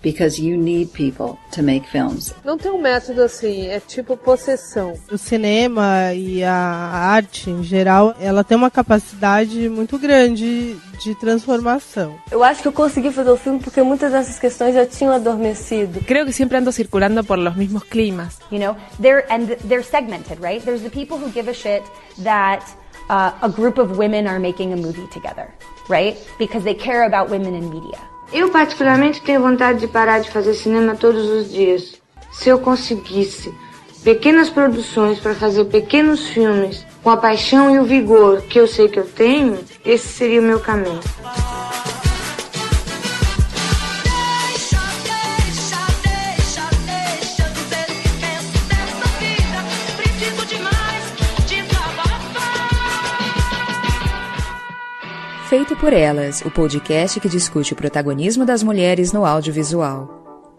because you need people to make films. Não tem um método assim, é tipo possessão. O cinema e a arte em geral, ela tem uma capacidade muito grande de transformação. Eu acho que eu consegui fazer o filme porque muitas dessas questões já tinham adormecido. Creo que siempre ando circulando por los mismos climas. You know, they're segmented, right? There's the people who give a shit that a group of women are making a movie together, right? Because they care about women in media. Eu particularmente tenho vontade de parar de fazer cinema todos os dias. Se eu conseguisse pequenas produções para fazer pequenos filmes com a paixão e o vigor que eu sei que eu tenho, esse seria o meu caminho. Feito por Elas, o podcast que discute o protagonismo das mulheres no audiovisual.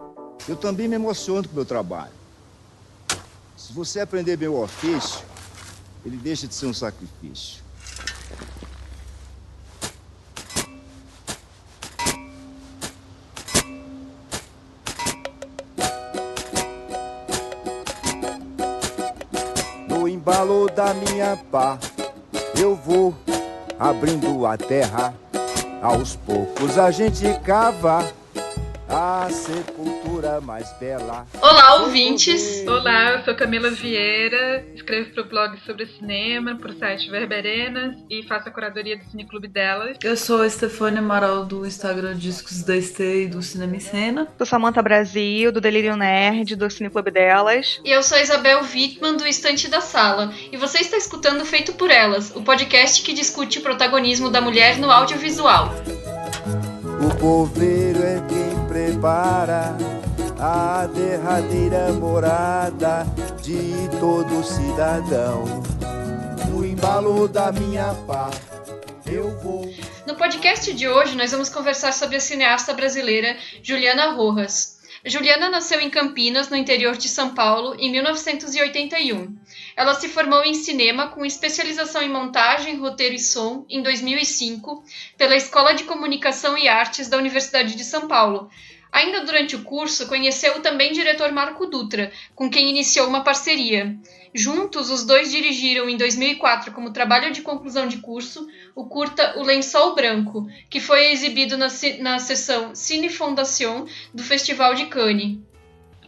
Eu também me emociono com o meu trabalho. Se você aprender bem o ofício, ele deixa de ser um sacrifício. No embalo da minha pá, eu vou abrindo a terra, aos poucos a gente cava a sepultura mais bela. Olá, ouvintes! Olá, eu sou Camila Vieira, escrevo para o blog sobre cinema, para o site Verberenas e faço a curadoria do Cineclube Delas. Eu sou a Stefania Amaral do Instagram Discos da Stay e do Cinema em Cena. Sou Samantha Brasil, do Delírio Nerd, do Cineclube Delas. E eu sou Isabel Wittmann, do Estante da Sala. E você está escutando Feito por Elas, o podcast que discute o protagonismo da mulher no audiovisual. O coveiro é quem prepara a derradeira morada de todo cidadão. No embalo da minha pá, eu vou. No podcast de hoje, nós vamos conversar sobre a cineasta brasileira Juliana Rojas. Juliana nasceu em Campinas, no interior de São Paulo, em 1981. Ela se formou em cinema com especialização em montagem, roteiro e som em 2005 pela Escola de Comunicação e Artes da Universidade de São Paulo. Ainda durante o curso, conheceu o também diretor Marco Dutra, com quem iniciou uma parceria. Juntos, os dois dirigiram em 2004, como trabalho de conclusão de curso, o curta O Lençol Branco, que foi exibido na sessão Cine Fondation do Festival de Cannes.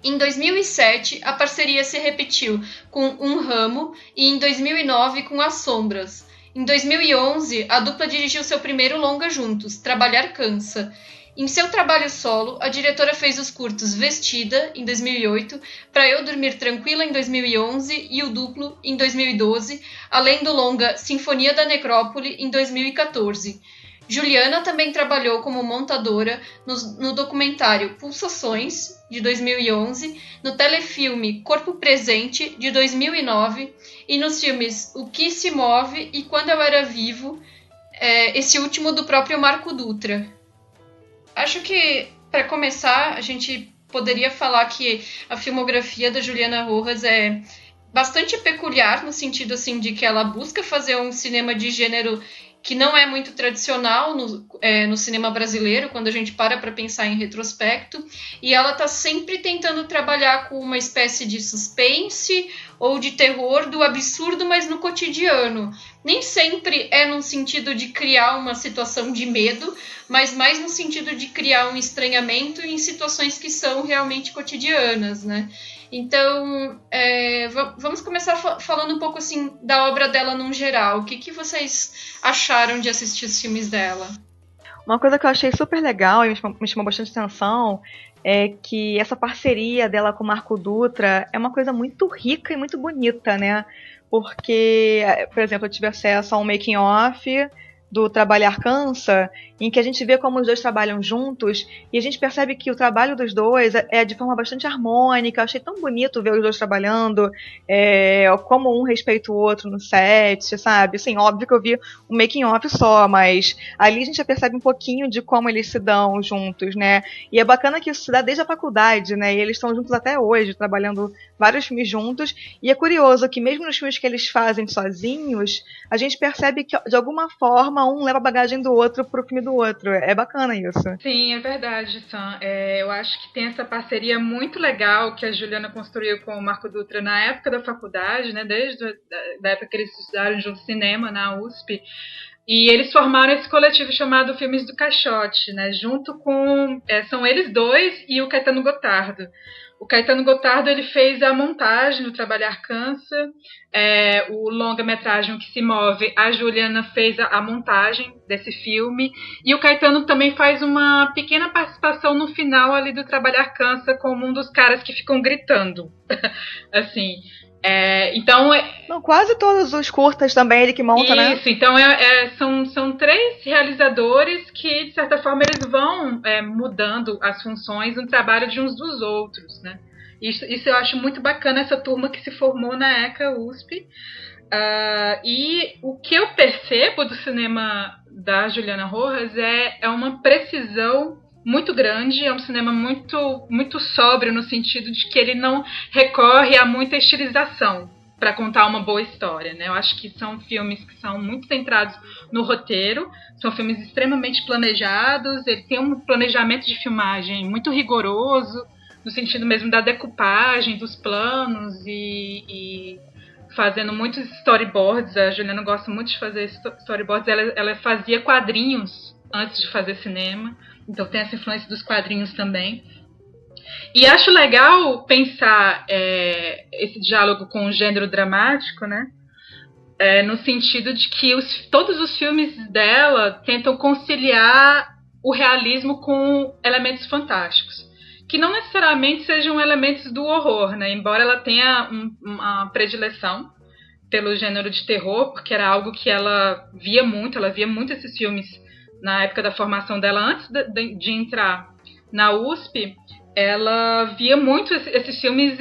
Em 2007, a parceria se repetiu com Um Ramo e em 2009 com As Sombras. Em 2011, a dupla dirigiu seu primeiro longa juntos, Trabalhar Cansa. Em seu trabalho solo, a diretora fez os curtos Vestida, em 2008, Pra Eu Dormir Tranquila, em 2011 e O Duplo, em 2012, além do longa Sinfonia da Necrópole, em 2014. Juliana também trabalhou como montadora no documentário Pulsações, de 2011, no telefilme Corpo Presente, de 2009, e nos filmes O Que Se Move e Quando Eu Era Vivo, esse último do próprio Marco Dutra. Acho que, para começar, a gente poderia falar que a filmografia da Juliana Rojas é bastante peculiar, no sentido assim, de que ela busca fazer um cinema de gênero que não é muito tradicional no cinema brasileiro, quando a gente para pensar em retrospecto, e ela está sempre tentando trabalhar com uma espécie de suspense ou de terror do absurdo, mas no cotidiano. Nem sempre é no sentido de criar uma situação de medo, mas mais no sentido de criar um estranhamento em situações que são realmente cotidianas, né? Então, vamos começar falando um pouco assim da obra dela num geral. O que vocês acharam de assistir os filmes dela? Uma coisa que eu achei super legal e me chamou bastante atenção é que essa parceria dela com o Marco Dutra é uma coisa muito rica e muito bonita, né? Porque, por exemplo, eu tive acesso a um making-of do Trabalhar Cansa, em que a gente vê como os dois trabalham juntos e a gente percebe que o trabalho dos dois é de forma bastante harmônica. Eu achei tão bonito ver os dois trabalhando, como um respeita o outro no set, sabe? Assim, óbvio que eu vi um making-off só, mas ali a gente já percebe um pouquinho de como eles se dão juntos, né? E é bacana que isso se dá desde a faculdade, né? E eles estão juntos até hoje, trabalhando vários filmes juntos. E é curioso que mesmo nos filmes que eles fazem sozinhos, a gente percebe que, de alguma forma, um leva a bagagem do outro pro filme do outro. É bacana isso. Sim, é verdade, Sam. Eu acho que tem essa parceria muito legal que a Juliana construiu com o Marco Dutra na época da faculdade, né? Desde a época que eles estudaram junto cinema na USP. E eles formaram esse coletivo chamado Filmes do Caixote, né? Junto com... são eles dois e o Caetano Gotardo. O Caetano Gotardo ele fez a montagem do Trabalhar Cansa, o longa-metragem O Que Se Move, a Juliana fez a montagem desse filme, e o Caetano também faz uma pequena participação no final ali do Trabalhar Cansa como um dos caras que ficam gritando. Assim... então... Não, quase todos os curtas também ele que monta, isso, né? Isso, então são 3 realizadores que, de certa forma, eles vão mudando as funções no trabalho de uns dos outros, né? Isso eu acho muito bacana, essa turma que se formou na ECA USP. E o que eu percebo do cinema da Juliana Rojas é uma precisão muito grande, é um cinema muito, muito sóbrio no sentido de que ele não recorre a muita estilização para contar uma boa história, né? Eu acho que são filmes que são muito centrados no roteiro, são filmes extremamente planejados, ele tem um planejamento de filmagem muito rigoroso, no sentido mesmo da decupagem dos planos e fazendo muitos storyboards. A Juliana gosta muito de fazer storyboards, ela fazia quadrinhos antes de fazer cinema. Então tem essa influência dos quadrinhos também. E acho legal pensar esse diálogo com o gênero dramático, né? No sentido de que todos os filmes dela tentam conciliar o realismo com elementos fantásticos. Que não necessariamente sejam elementos do horror, né? Embora ela tenha uma predileção pelo gênero de terror, porque era algo que ela via muito esses filmes na época da formação dela, antes de entrar na USP, ela via muito esses filmes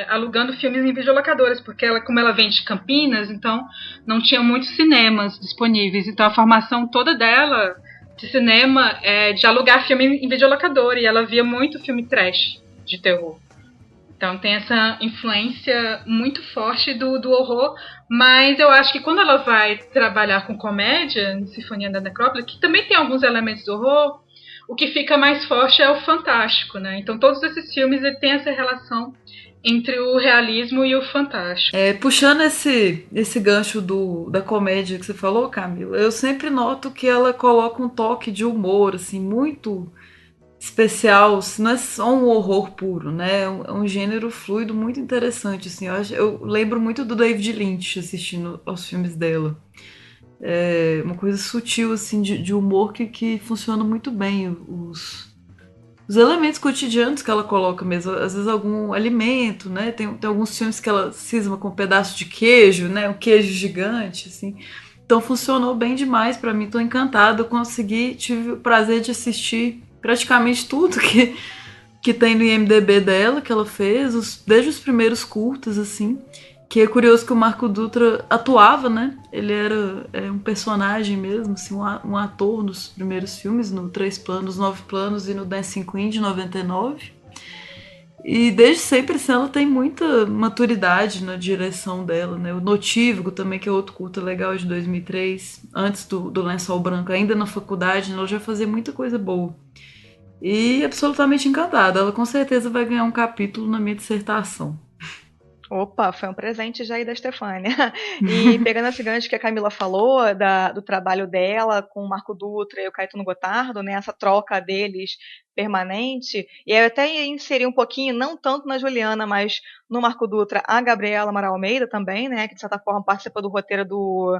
alugando filmes em videolocadoras, porque como ela vem de Campinas, então não tinha muitos cinemas disponíveis. Então a formação toda dela de cinema é de alugar filme em videolocadora, e ela via muito filme trash de terror. Então tem essa influência muito forte do horror, mas eu acho que quando ela vai trabalhar com comédia, em Sinfonia da Necrópole, que também tem alguns elementos do horror, o que fica mais forte é o fantástico, né? Então todos esses filmes têm essa relação entre o realismo e o fantástico. Puxando esse gancho da comédia que você falou, Camila, eu sempre noto que ela coloca um toque de humor, assim, muito especial, não é só um horror puro, né? É um gênero fluido muito interessante, assim. Eu lembro muito do David Lynch assistindo aos filmes dela. É uma coisa sutil, assim, de humor que funciona muito bem. Os elementos cotidianos que ela coloca mesmo, às vezes algum alimento, né? Tem alguns filmes que ela cisma com um pedaço de queijo, né? Um queijo gigante, assim. Então funcionou bem demais pra mim, tô encantada. Eu tive o prazer de assistir praticamente tudo que tem no IMDb dela, que ela fez, desde os primeiros curtas, assim, que é curioso que o Marco Dutra atuava, né? Ele era um personagem mesmo, assim, um ator nos primeiros filmes, no 3 planos, 9 planos e no Dancing Queen de 99. E desde sempre, assim, ela tem muita maturidade na direção dela, né? O Notívago também, que é outro curta legal de 2003, antes do Lençol Branco, ainda na faculdade, ela já fazia muita coisa boa. E absolutamente encantada. Ela com certeza vai ganhar um capítulo na minha dissertação. Opa, foi um presente já aí da Stefânia. E pegando esse gancho que a Camila falou, do trabalho dela com o Marco Dutra e o Caetano Gotardo, né, essa troca deles permanente, e eu até ia inserir um pouquinho, não tanto na Juliana, mas no Marco Dutra, a Gabriela Amaral Almeida também, né, que de certa forma participa do roteiro do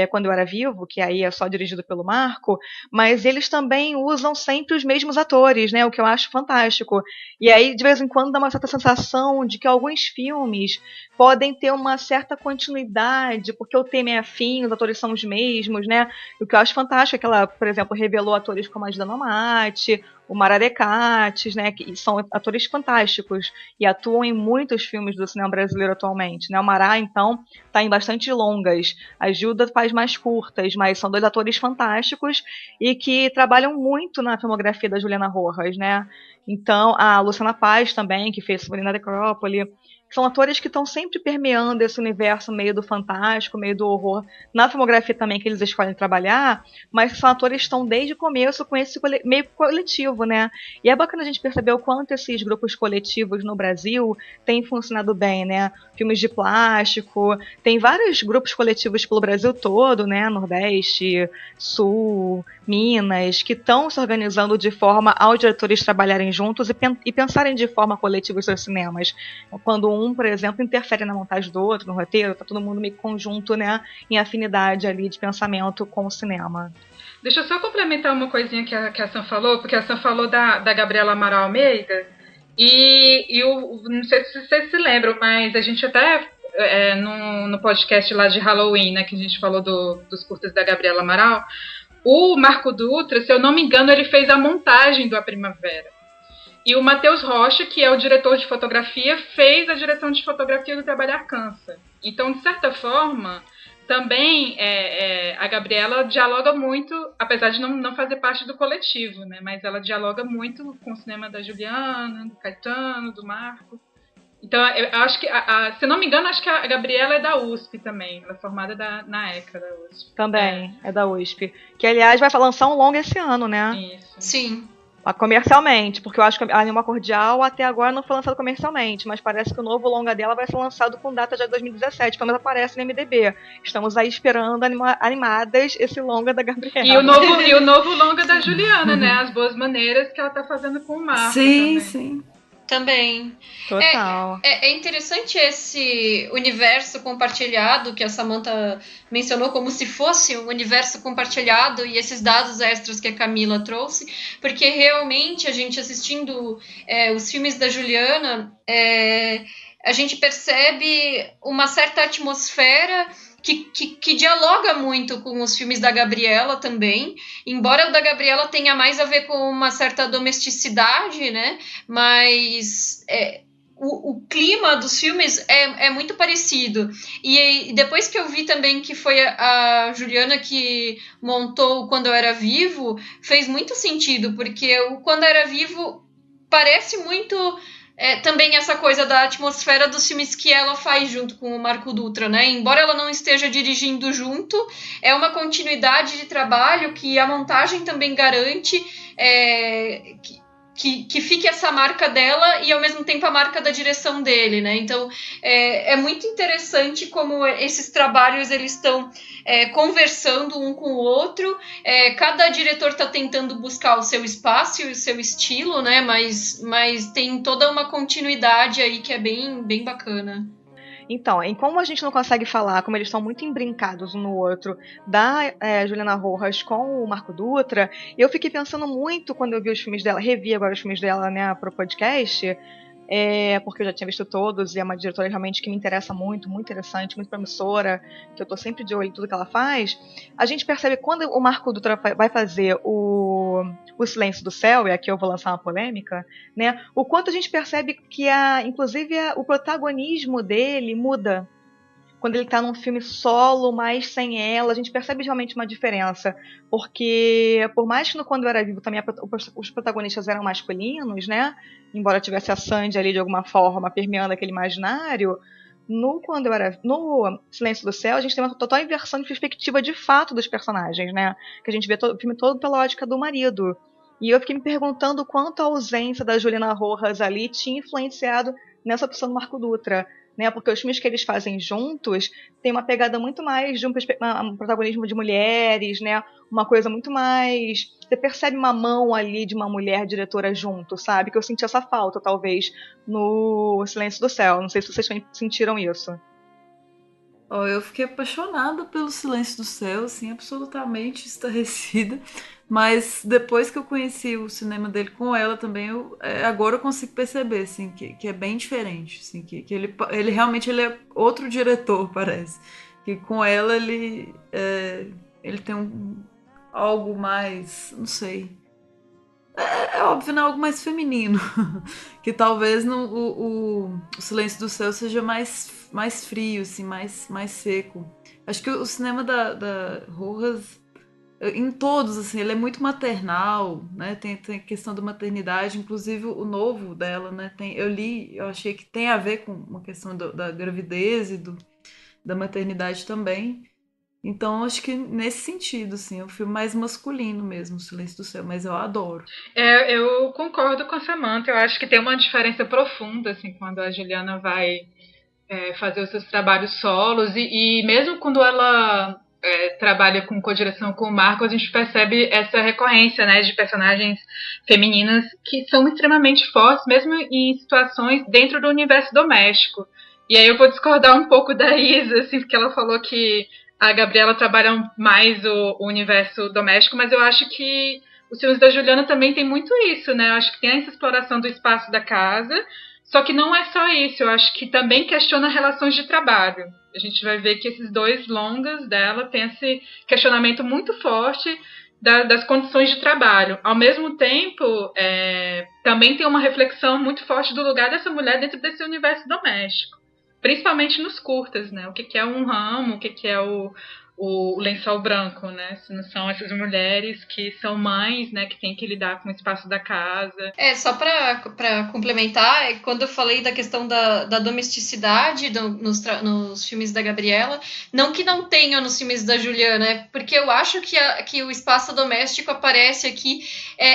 Quando Eu Era Vivo, que aí é só dirigido pelo Marco, mas eles também usam sempre os mesmos atores, né, o que eu acho fantástico. E aí, de vez em quando, dá uma certa sensação de que alguns filmes podem ter uma certa continuidade, porque o tema é afim, os atores são os mesmos, né, o que eu acho fantástico é que ela, por exemplo, revelou atores como a Dana Mate, o Mara Decates, né, que são atores fantásticos e atuam em muitos filmes do cinema brasileiro atualmente, né? O Mará, então, está em bastante longas, a Gilda faz mais curtas, mas são 2 atores fantásticos e que trabalham muito na filmografia da Juliana Rojas, né? Então, a Luciana Paz também, que fez Sabrina Necrópole, são atores que estão sempre permeando esse universo meio do fantástico, meio do horror, na filmografia também que eles escolhem trabalhar, mas são atores que estão desde o começo com esse meio coletivo, né? E é bacana a gente perceber o quanto esses grupos coletivos no Brasil têm funcionado bem, né? Filmes de plástico, tem vários grupos coletivos pelo Brasil todo, né? Nordeste, Sul, Minas, que estão se organizando de forma aos diretores trabalharem juntos e pensarem de forma coletiva os seus cinemas. Quando um, por exemplo, interfere na montagem do outro, no roteiro, tá todo mundo meio conjunto, né, em afinidade ali de pensamento com o cinema. Deixa eu só complementar uma coisinha que a Sam falou, porque a Sam falou da Gabriela Amaral Almeida, e eu não sei se vocês se lembram, mas a gente até no podcast lá de Halloween, né, que a gente falou dos curtas da Gabriela Amaral, o Marco Dutra, se eu não me engano, ele fez a montagem do A Primavera. E o Matheus Rocha, que é o diretor de fotografia, fez a direção de fotografia do Trabalhar Cansa. Então, de certa forma, também a Gabriela dialoga muito, apesar de não fazer parte do coletivo, né? Mas ela dialoga muito com o cinema da Juliana, do Caetano, do Marco. Então, eu acho que, se não me engano, acho que a Gabriela é da USP também. Ela é formada na ECA da USP. Também, é da USP. Que, aliás, vai lançar um longa esse ano, né? Isso. Sim. Comercialmente, porque eu acho que a Anima Cordial até agora não foi lançado comercialmente, mas parece que o novo longa dela vai ser lançado com data de 2017, pelo menos aparece no MDB. Estamos aí esperando animadas esse longa da Gabriela. E o novo longa da Juliana, né? As Boas Maneiras que ela tá fazendo com o Marco. Sim, também. sim. Também. Total. É interessante esse universo compartilhado que a Samantha mencionou como se fosse um universo compartilhado e esses dados extras que a Camila trouxe, porque realmente a gente assistindo os filmes da Juliana, a gente percebe uma certa atmosfera que dialoga muito com os filmes da Gabriela também, embora o da Gabriela tenha mais a ver com uma certa domesticidade, né? Mas o clima dos filmes é muito parecido. E depois que eu vi também que foi a Juliana que montou o Quando Eu Era Vivo, fez muito sentido, porque o Quando Eu Era Vivo parece muito... também essa coisa da atmosfera dos filmes que ela faz junto com o Marco Dutra, né? Embora ela não esteja dirigindo junto, é uma continuidade de trabalho que a montagem também garante que fique essa marca dela e ao mesmo tempo a marca da direção dele, né? Então é muito interessante como esses trabalhos eles estão conversando um com o outro. Cada diretor está tentando buscar o seu espaço e o seu estilo, né? Mas tem toda uma continuidade aí que é bem, bem bacana. Então, em como a gente não consegue falar, como eles estão muito embrincados um no outro, da Juliana Rojas com o Marco Dutra, eu fiquei pensando muito quando eu vi os filmes dela, revi agora os filmes dela, né, pro podcast, porque eu já tinha visto todos, e é uma diretora realmente que me interessa muito, muito interessante, muito promissora, que eu tô sempre de olho em tudo que ela faz. A gente percebe quando o Marco Dutra vai fazer o Silêncio do Céu, e aqui eu vou lançar uma polêmica, né? O quanto a gente percebe que inclusive o protagonismo dele muda quando ele tá num filme solo, mas sem ela, a gente percebe realmente uma diferença, porque por mais que no Quando Eu Era Vivo também os protagonistas eram masculinos, né? Embora tivesse a Sandy ali de alguma forma permeando aquele imaginário, no Silêncio do Céu a gente tem uma total inversão de perspectiva de fato dos personagens, né? Que a gente vê o filme todo pela ótica do marido. E eu fiquei me perguntando quanto a ausência da Juliana Rojas ali tinha influenciado nessa opção do Marco Dutra, né? Porque os filmes que eles fazem juntos tem uma pegada muito mais de um protagonismo de mulheres, né? Uma coisa muito mais... Você percebe uma mão ali de uma mulher diretora junto, sabe? Que eu senti essa falta, talvez, no Silêncio do Céu. Não sei se vocês sentiram isso. Eu fiquei apaixonada pelo Silêncio do Céu, assim, absolutamente estarrecida. Mas depois que eu conheci o cinema dele com ela também, agora eu consigo perceber, assim, que é bem diferente, assim, que ele realmente é outro diretor, parece. Que com ela ele tem algo mais, não sei, óbvio, né, algo mais feminino, que talvez o Silêncio do Céu seja mais frio, assim, mais seco. Acho que o cinema da Rojas em todos, assim, ele é muito maternal, né? Tem a questão da maternidade, inclusive o novo dela, né? Eu achei que tem a ver com uma questão da gravidez e da maternidade também. Então, acho que nesse sentido, assim, é um filme mais masculino mesmo, O Silêncio do Céu, mas eu adoro. Eu concordo com a Samantha, eu acho que tem uma diferença profunda, assim, quando a Juliana vai fazer os seus trabalhos solos, e mesmo quando ela trabalha com codireção com o Marco, a gente percebe essa recorrência, né, de personagens femininas que são extremamente fortes, mesmo em situações dentro do universo doméstico. E aí eu vou discordar um pouco da Isa, assim, porque ela falou que a Gabriela trabalha mais o universo doméstico, mas eu acho que os filmes da Juliana também tem muito isso, né? Eu acho que tem essa exploração do espaço da casa, só que não é só isso, eu acho que também questiona relações de trabalho. A gente vai ver que esses 2 longas dela têm esse questionamento muito forte das condições de trabalho. Ao mesmo tempo, também tem uma reflexão muito forte do lugar dessa mulher dentro desse universo doméstico. Principalmente nos curtas, né? O que é um ramo, o que é o lençol branco, né? Se não são essas mulheres que são mães, né? Que têm que lidar com o espaço da casa. Só para complementar, quando eu falei da questão da domesticidade nos filmes da Gabriela, não que não tenha nos filmes da Juliana, porque eu acho que o espaço doméstico aparece aqui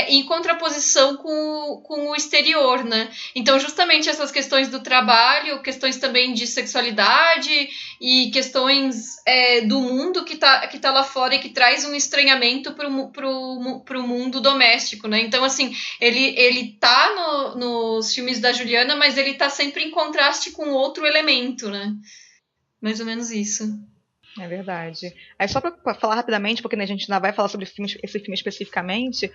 em contraposição com o exterior, né? Então, justamente essas questões do trabalho, questões também de sexualidade e questões do mundo que tá lá fora e que traz um estranhamento pro mundo doméstico, né? Então, assim, ele tá nos filmes da Juliana, mas ele tá sempre em contraste com outro elemento, né? Mais ou menos isso. É verdade. Aí só para falar rapidamente, porque a gente ainda vai falar sobre esse filme especificamente,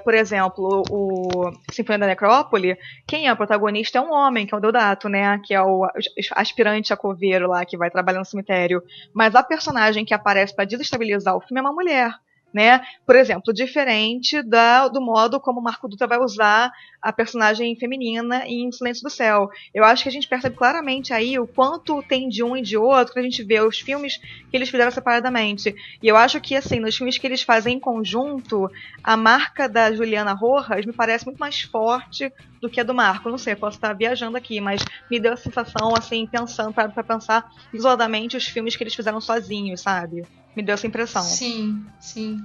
por exemplo, o Sinfonia da Necrópole, quem é o protagonista é um homem, que é o Deodato, né, que é o aspirante a coveiro lá, que vai trabalhar no cemitério, mas a personagem que aparece para desestabilizar o filme é uma mulher. Né? Por exemplo, diferente do modo como Marco Dutra vai usar a personagem feminina em Silêncio do Céu. Eu acho que a gente percebe claramente aí o quanto tem de um e de outro, que a gente vê os filmes que eles fizeram separadamente. E eu acho que, assim, nos filmes que eles fazem em conjunto, a marca da Juliana Rojas me parece muito mais forte do que a do Marco. Não sei, eu posso estar viajando aqui, mas me deu a sensação, assim, pensando, para pensar isoladamente os filmes que eles fizeram sozinhos, sabe? Me deu essa impressão. Sim, sim.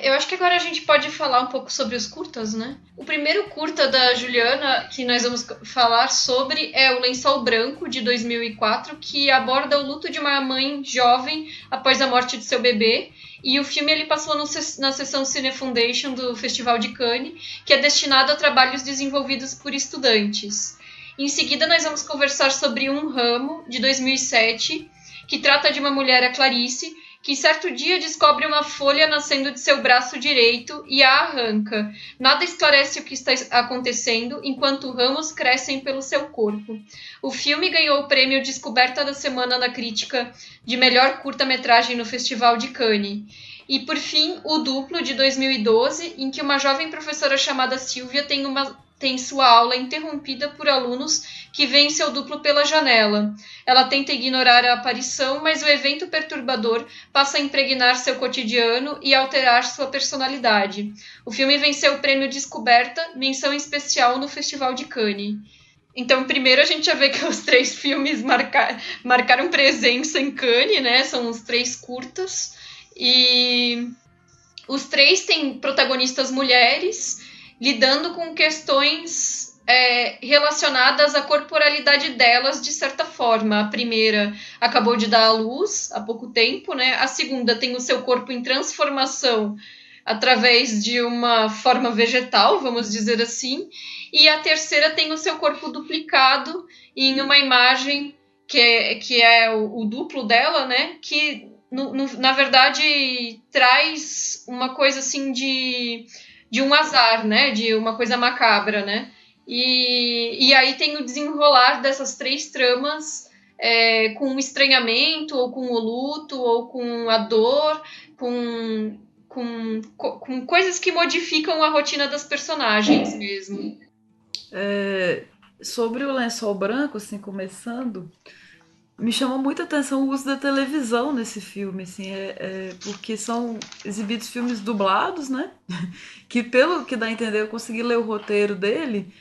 Eu acho que agora a gente pode falar um pouco sobre os curtas, né? O primeiro curta da Juliana que nós vamos falar sobre é O Lençol Branco, de 2004, que aborda o luto de uma mãe jovem após a morte de seu bebê. E o filme ele passou na sessão Cine Foundation do Festival de Cannes, que é destinado a trabalhos desenvolvidos por estudantes. Em seguida, nós vamos conversar sobre Um Ramo, de 2007, que trata de uma mulher, a Clarice, que certo dia descobre uma folha nascendo de seu braço direito e a arranca. Nada esclarece o que está acontecendo, enquanto ramos crescem pelo seu corpo. O filme ganhou o prêmio Descoberta da Semana na crítica de melhor curta-metragem no Festival de Cannes. E, por fim, O Duplo, de 2012, em que uma jovem professora chamada Silvia tem sua aula interrompida por alunos que veem seu duplo pela janela. Ela tenta ignorar a aparição, mas o evento perturbador passa a impregnar seu cotidiano e alterar sua personalidade. O filme venceu o prêmio Descoberta, menção especial no Festival de Cannes. Então, primeiro a gente já vê que os 3 filmes marcaram presença em Cannes, né? São os 3 curtas. E os 3 têm protagonistas mulheres, lidando com questões relacionadas à corporalidade delas, de certa forma. A primeira acabou de dar à luz há pouco tempo, né? A segunda tem o seu corpo em transformação através de uma forma vegetal, vamos dizer assim. E a terceira tem o seu corpo duplicado em uma imagem que é o duplo dela, né? Que, na verdade, traz uma coisa assim de um azar, né? De uma coisa macabra, né? E aí tem o desenrolar dessas 3 tramas com o estranhamento, ou com o luto, ou com a dor, com coisas que modificam a rotina das personagens mesmo. Sobre o Lençol Branco, assim, começando, me chamou muita atenção o uso da televisão nesse filme, assim, porque são exibidos filmes dublados, né? Que pelo que dá a entender, eu consegui ler o roteiro dele,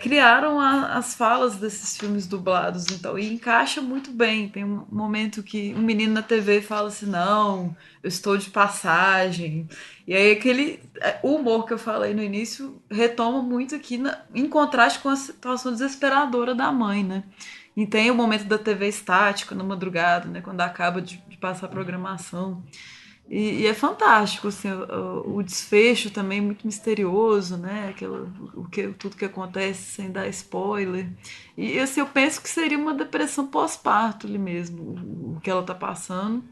criaram as falas desses filmes dublados, então, e encaixa muito bem. Tem um momento que um menino na TV fala assim, não, eu estou de passagem. E aí o humor que eu falei no início retoma muito aqui em contraste com a situação desesperadora da mãe, né? E tem o momento da TV estática na madrugada, né, quando acaba de passar a programação. E é fantástico, assim, o desfecho também muito misterioso, né? Tudo que acontece sem dar spoiler. E assim, eu penso que seria uma depressão pós-parto ali mesmo, o que ela está passando.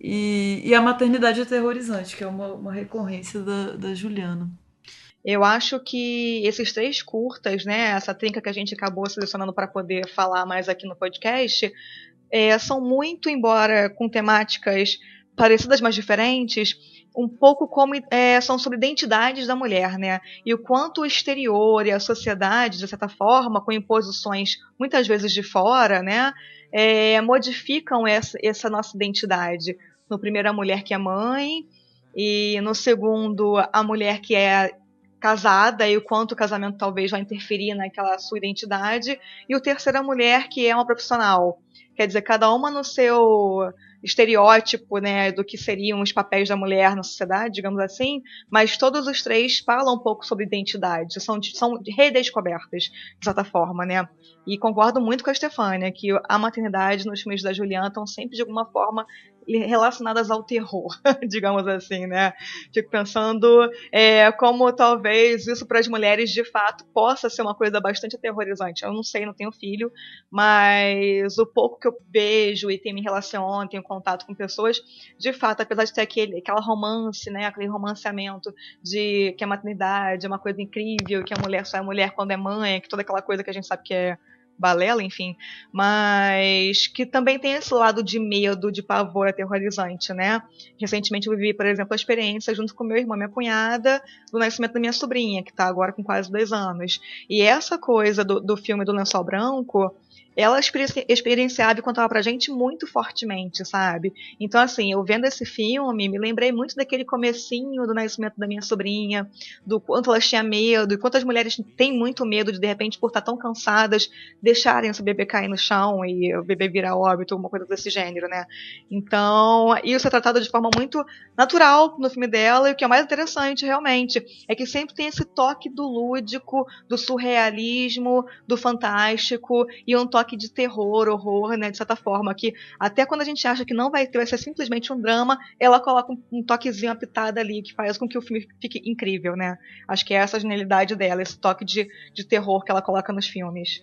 E a maternidade aterrorizante, que é uma recorrência da Juliana. Eu acho que esses 3 curtas, né, essa trinca que a gente acabou selecionando para poder falar mais aqui no podcast, são muito, embora com temáticas parecidas, mas diferentes, um pouco como são sobre identidades da mulher, né? E o quanto o exterior e a sociedade, de certa forma, com imposições muitas vezes de fora, né, modificam essa nossa identidade. No primeiro, a mulher que é mãe, e no segundo, a mulher que é casada e o quanto o casamento talvez vai interferir naquela sua identidade, e o terceiro, a mulher que é uma profissional. Quer dizer, cada uma no seu estereótipo, né, do que seriam os papéis da mulher na sociedade, digamos assim, mas todos os 3 falam um pouco sobre identidade, são redescobertas, de certa forma, né? E concordo muito com a Stefânia, que a maternidade nos filmes da Juliana estão sempre, de alguma forma, relacionadas ao terror, digamos assim, né? Fico pensando como talvez isso para as mulheres de fato possa ser uma coisa bastante aterrorizante. Eu não sei, não tenho filho, mas o pouco que eu vejo e me relaciono, tenho contato com pessoas, de fato, apesar de ter aquela romance, né? Aquele romanceamento de que a maternidade é uma coisa incrível, que a mulher só é mulher quando é mãe, que toda aquela coisa que a gente sabe que é balela, enfim, mas que também tem esse lado de medo, de pavor aterrorizante, né? Recentemente eu vivi, por exemplo, a experiência junto com meu irmão e minha cunhada do nascimento da minha sobrinha, que está agora com quase 2 anos. E essa coisa do filme do Lençol Branco, ela experienciava e contava pra gente muito fortemente, sabe? Então, assim, eu vendo esse filme, me lembrei muito daquele comecinho do nascimento da minha sobrinha, do quanto elas tinham medo, e quantas mulheres têm muito medo de repente, por estar tão cansadas, deixarem esse bebê cair no chão e o bebê virar óbito, alguma coisa desse gênero, né? Então, isso é tratado de forma muito natural no filme dela, e o que é mais interessante, realmente, é que sempre tem esse toque do lúdico, do surrealismo, do fantástico, e um toque de terror, horror, né, de certa forma, que até quando a gente acha que não vai ter, vai ser simplesmente um drama, ela coloca um toquezinho, uma pitada ali, que faz com que o filme fique incrível, né? Acho que é essa a genialidade dela, esse toque de terror que ela coloca nos filmes.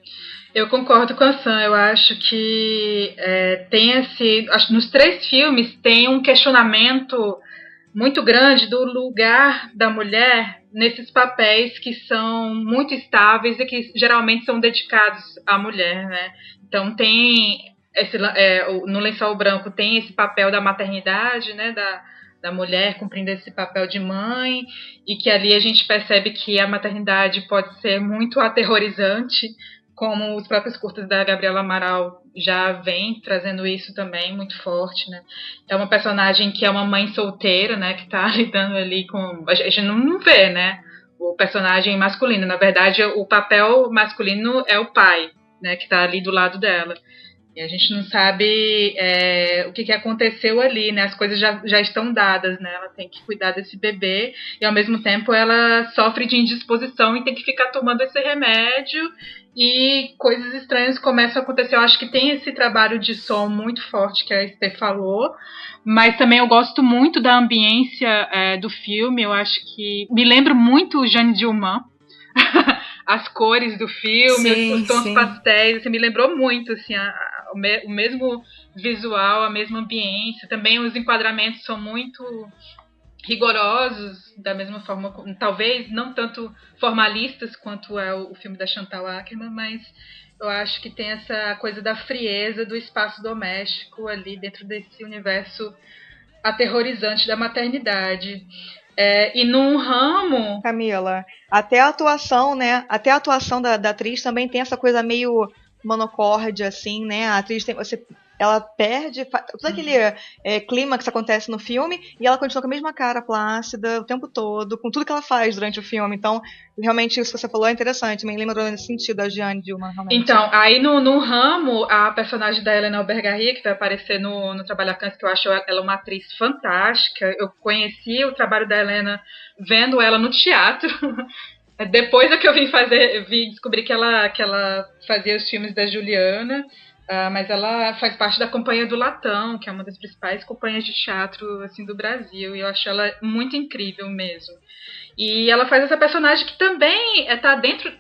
Eu concordo com a Sam, eu acho que nos 3 filmes tem um questionamento muito grande do lugar da mulher nesses papéis que são muito estáveis e que geralmente são dedicados à mulher, né? Então tem no Lençol Branco tem esse papel da maternidade, né? Da mulher cumprindo esse papel de mãe, e que ali a gente percebe que a maternidade pode ser muito aterrorizante, como os próprios curtas da Gabriela Amaral já vem trazendo isso também muito forte, né? É uma personagem que é uma mãe solteira, né? Que tá lidando ali com... A gente não vê, né? O personagem masculino. Na verdade, o papel masculino é o pai, né? Que tá ali do lado dela. E a gente não sabe o que aconteceu ali, né? As coisas já estão dadas, né? Ela tem que cuidar desse bebê e, ao mesmo tempo, ela sofre de indisposição e tem que ficar tomando esse remédio, e coisas estranhas começam a acontecer. Eu acho que tem esse trabalho de som muito forte que a Esther falou, mas também eu gosto muito da ambiência do filme. Eu acho que me lembra muito Jeanne Dielman. As cores do filme, sim, os tons pastéis, assim, me lembrou muito assim, o mesmo visual, a mesma ambiência. Também os enquadramentos são muito rigorosos, da mesma forma, talvez não tanto formalistas quanto é o filme da Chantal Akerman, mas eu acho que tem essa coisa da frieza do espaço doméstico ali dentro desse universo aterrorizante da maternidade. E num ramo... Camila, até a atuação, né? Até a atuação da atriz também tem essa coisa meio monocorde, assim, né? A atriz ela perde todo aquele clímax que acontece no filme e ela continua com a mesma cara plácida o tempo todo, com tudo que ela faz durante o filme. Então, realmente, isso que você falou é interessante. Me lembrou nesse sentido a Jeanne Dielman, realmente. Então, aí no ramo, a personagem da Helena Albergaria, que vai aparecer no Trabalho a Câncer, que eu acho ela uma atriz fantástica. Eu conheci o trabalho da Helena vendo ela no teatro. Depois é que eu vim descobrir que ela fazia os filmes da Juliana. Mas ela faz parte da Companhia do Latão, que é uma das principais companhias de teatro assim, do Brasil. E eu acho ela muito incrível mesmo. E ela faz essa personagem que também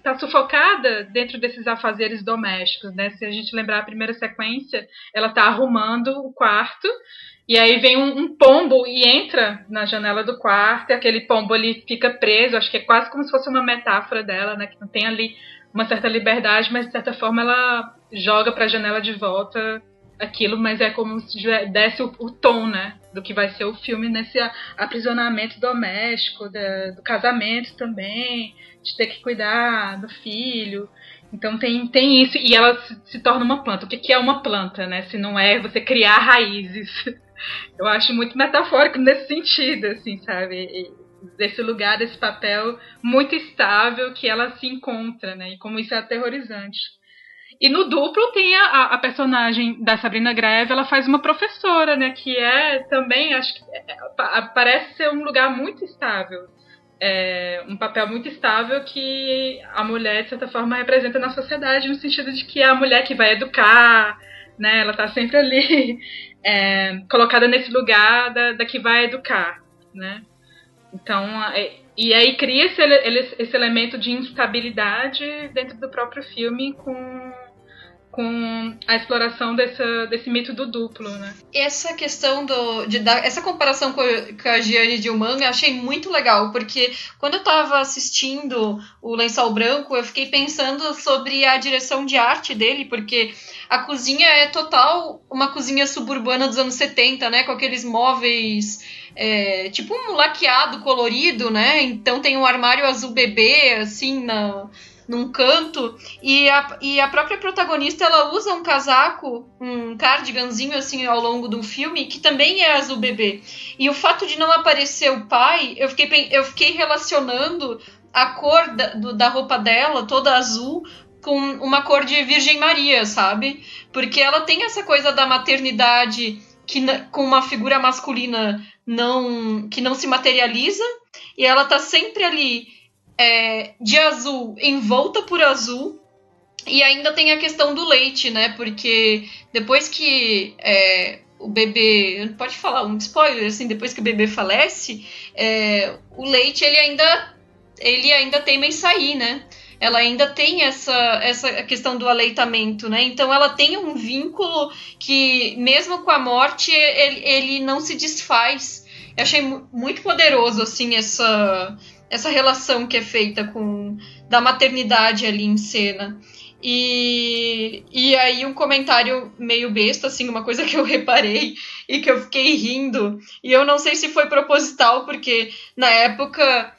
tá sufocada dentro desses afazeres domésticos, né? Se a gente lembrar a primeira sequência, ela tá arrumando o quarto. E aí vem um pombo e entra na janela do quarto. E aquele pombo ali fica preso. Acho que é quase como se fosse uma metáfora dela, né? Que não tem ali uma certa liberdade, mas de certa forma ela joga para a janela de volta aquilo, mas é como se desse o tom, né, do que vai ser o filme nesse aprisionamento doméstico, do casamento também, de ter que cuidar do filho. Então tem isso, e ela se torna uma planta. O que é uma planta, né, se não é você criar raízes? Eu acho muito metafórico nesse sentido, assim, sabe? Desse lugar, desse papel muito estável que ela se encontra, né? E como isso é aterrorizante. E no Duplo tem a personagem da Sabrina Greve, ela faz uma professora, né? Que é também, acho que parece ser um lugar muito estável. Um papel muito estável que a mulher, de certa forma, representa na sociedade, no sentido de que é a mulher que vai educar, né? Ela tá sempre ali colocada nesse lugar da que vai educar, né? Então, e aí cria esse elemento de instabilidade dentro do próprio filme com a exploração desse mito do duplo, né? Essa questão essa comparação com a Jeanne Dielman eu achei muito legal, porque quando eu estava assistindo o Lençol Branco, eu fiquei pensando sobre a direção de arte dele, porque a cozinha é total uma cozinha suburbana dos anos 70, né? Com aqueles móveis... tipo um laqueado colorido, né? Então tem um armário azul bebê, assim, num canto. E a própria protagonista, ela usa um casaco, um cardiganzinho, assim, ao longo do filme, que também é azul bebê. E o fato de não aparecer o pai, eu fiquei relacionando a cor da roupa dela, toda azul, com uma cor de Virgem Maria, sabe? Porque ela tem essa coisa da maternidade com uma figura masculina que não se materializa, e ela tá sempre ali de azul, envolta por azul, e ainda tem a questão do leite, né? Porque depois que o bebê... Pode falar um spoiler, assim, depois que o bebê falece, o leite, ele ainda teima em sair, né? Ela ainda tem essa questão do aleitamento, né? Então ela tem um vínculo que, mesmo com a morte, ele não se desfaz. Eu achei muito poderoso, assim, essa relação que é feita da maternidade ali em cena. E aí um comentário meio besta, assim, uma coisa que eu reparei e que eu fiquei rindo. E eu não sei se foi proposital, porque na época...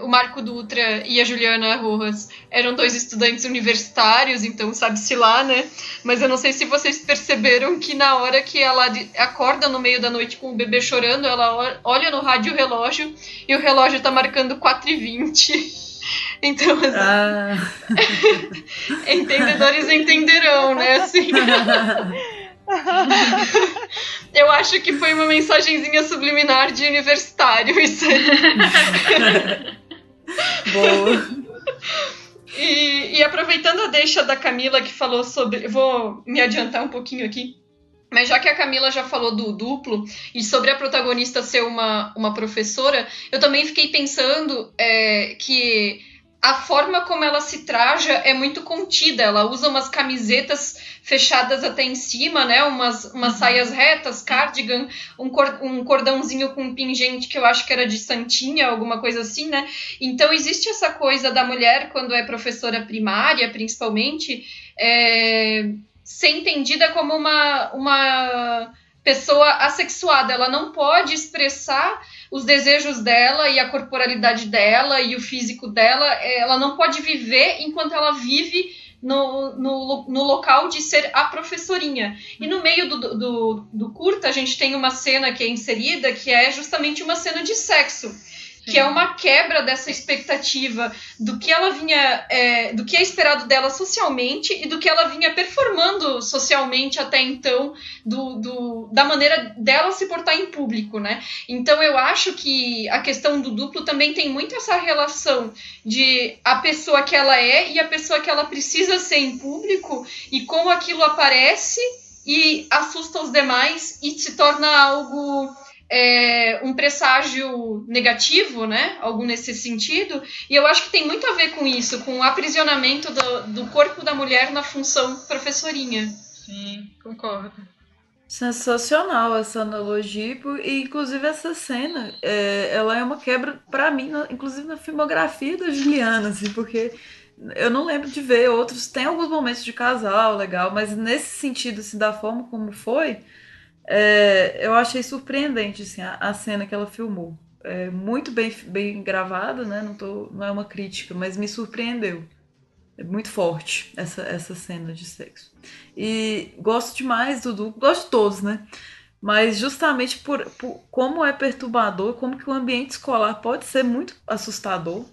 o Marco Dutra e a Juliana Rojas eram 2 estudantes universitários, então sabe-se lá, né? Mas eu não sei se vocês perceberam que na hora que ela acorda no meio da noite com o bebê chorando, ela olha no rádio relógio e o relógio tá marcando 4h20. Então, entendedores entenderão, né? Assim... Eu acho que foi uma mensagenzinha subliminar de universitário, isso aí. Boa. E aproveitando a deixa da Camila, que falou sobre... Eu vou me adiantar um pouquinho aqui. Mas já que a Camila já falou do duplo e sobre a protagonista ser uma professora, eu também fiquei pensando que a forma como ela se traja é muito contida. Ela usa umas camisetas fechadas até em cima, né? Umas saias retas, cardigan, um cordãozinho com um pingente que eu acho que era de santinha, alguma coisa assim, né? Então existe essa coisa da mulher, quando é professora primária, principalmente, ser entendida como uma pessoa assexuada. Ela não pode expressar os desejos dela e a corporalidade dela e o físico dela. Ela não pode viver enquanto ela vive no local de ser a professorinha. E no meio do curta, a gente tem uma cena que é inserida, que é justamente uma cena de sexo. Que é uma quebra dessa expectativa do que ela vinha, do que é esperado dela socialmente e do que ela vinha performando socialmente até então, da maneira dela se portar em público, né? Então eu acho que a questão do duplo também tem muito essa relação de a pessoa que ela é e a pessoa que ela precisa ser em público e como aquilo aparece e assusta os demais e se torna algo... um presságio negativo, né? Algo nesse sentido. E eu acho que tem muito a ver com isso, com o aprisionamento do corpo da mulher na função professorinha. Sim, concordo. Sensacional essa analogia, e inclusive essa cena, ela é uma quebra pra mim, inclusive na filmografia da Juliana, assim, porque eu não lembro de ver outros, tem alguns momentos de casal, legal, mas nesse sentido, assim, da forma como foi, eu achei surpreendente assim, a cena que ela filmou. Muito bem gravada, né? Não é uma crítica, mas me surpreendeu. É muito forte essa cena de sexo. E gosto demais do duplo, gosto de todos, né? Mas justamente por como é perturbador, como que o ambiente escolar pode ser muito assustador.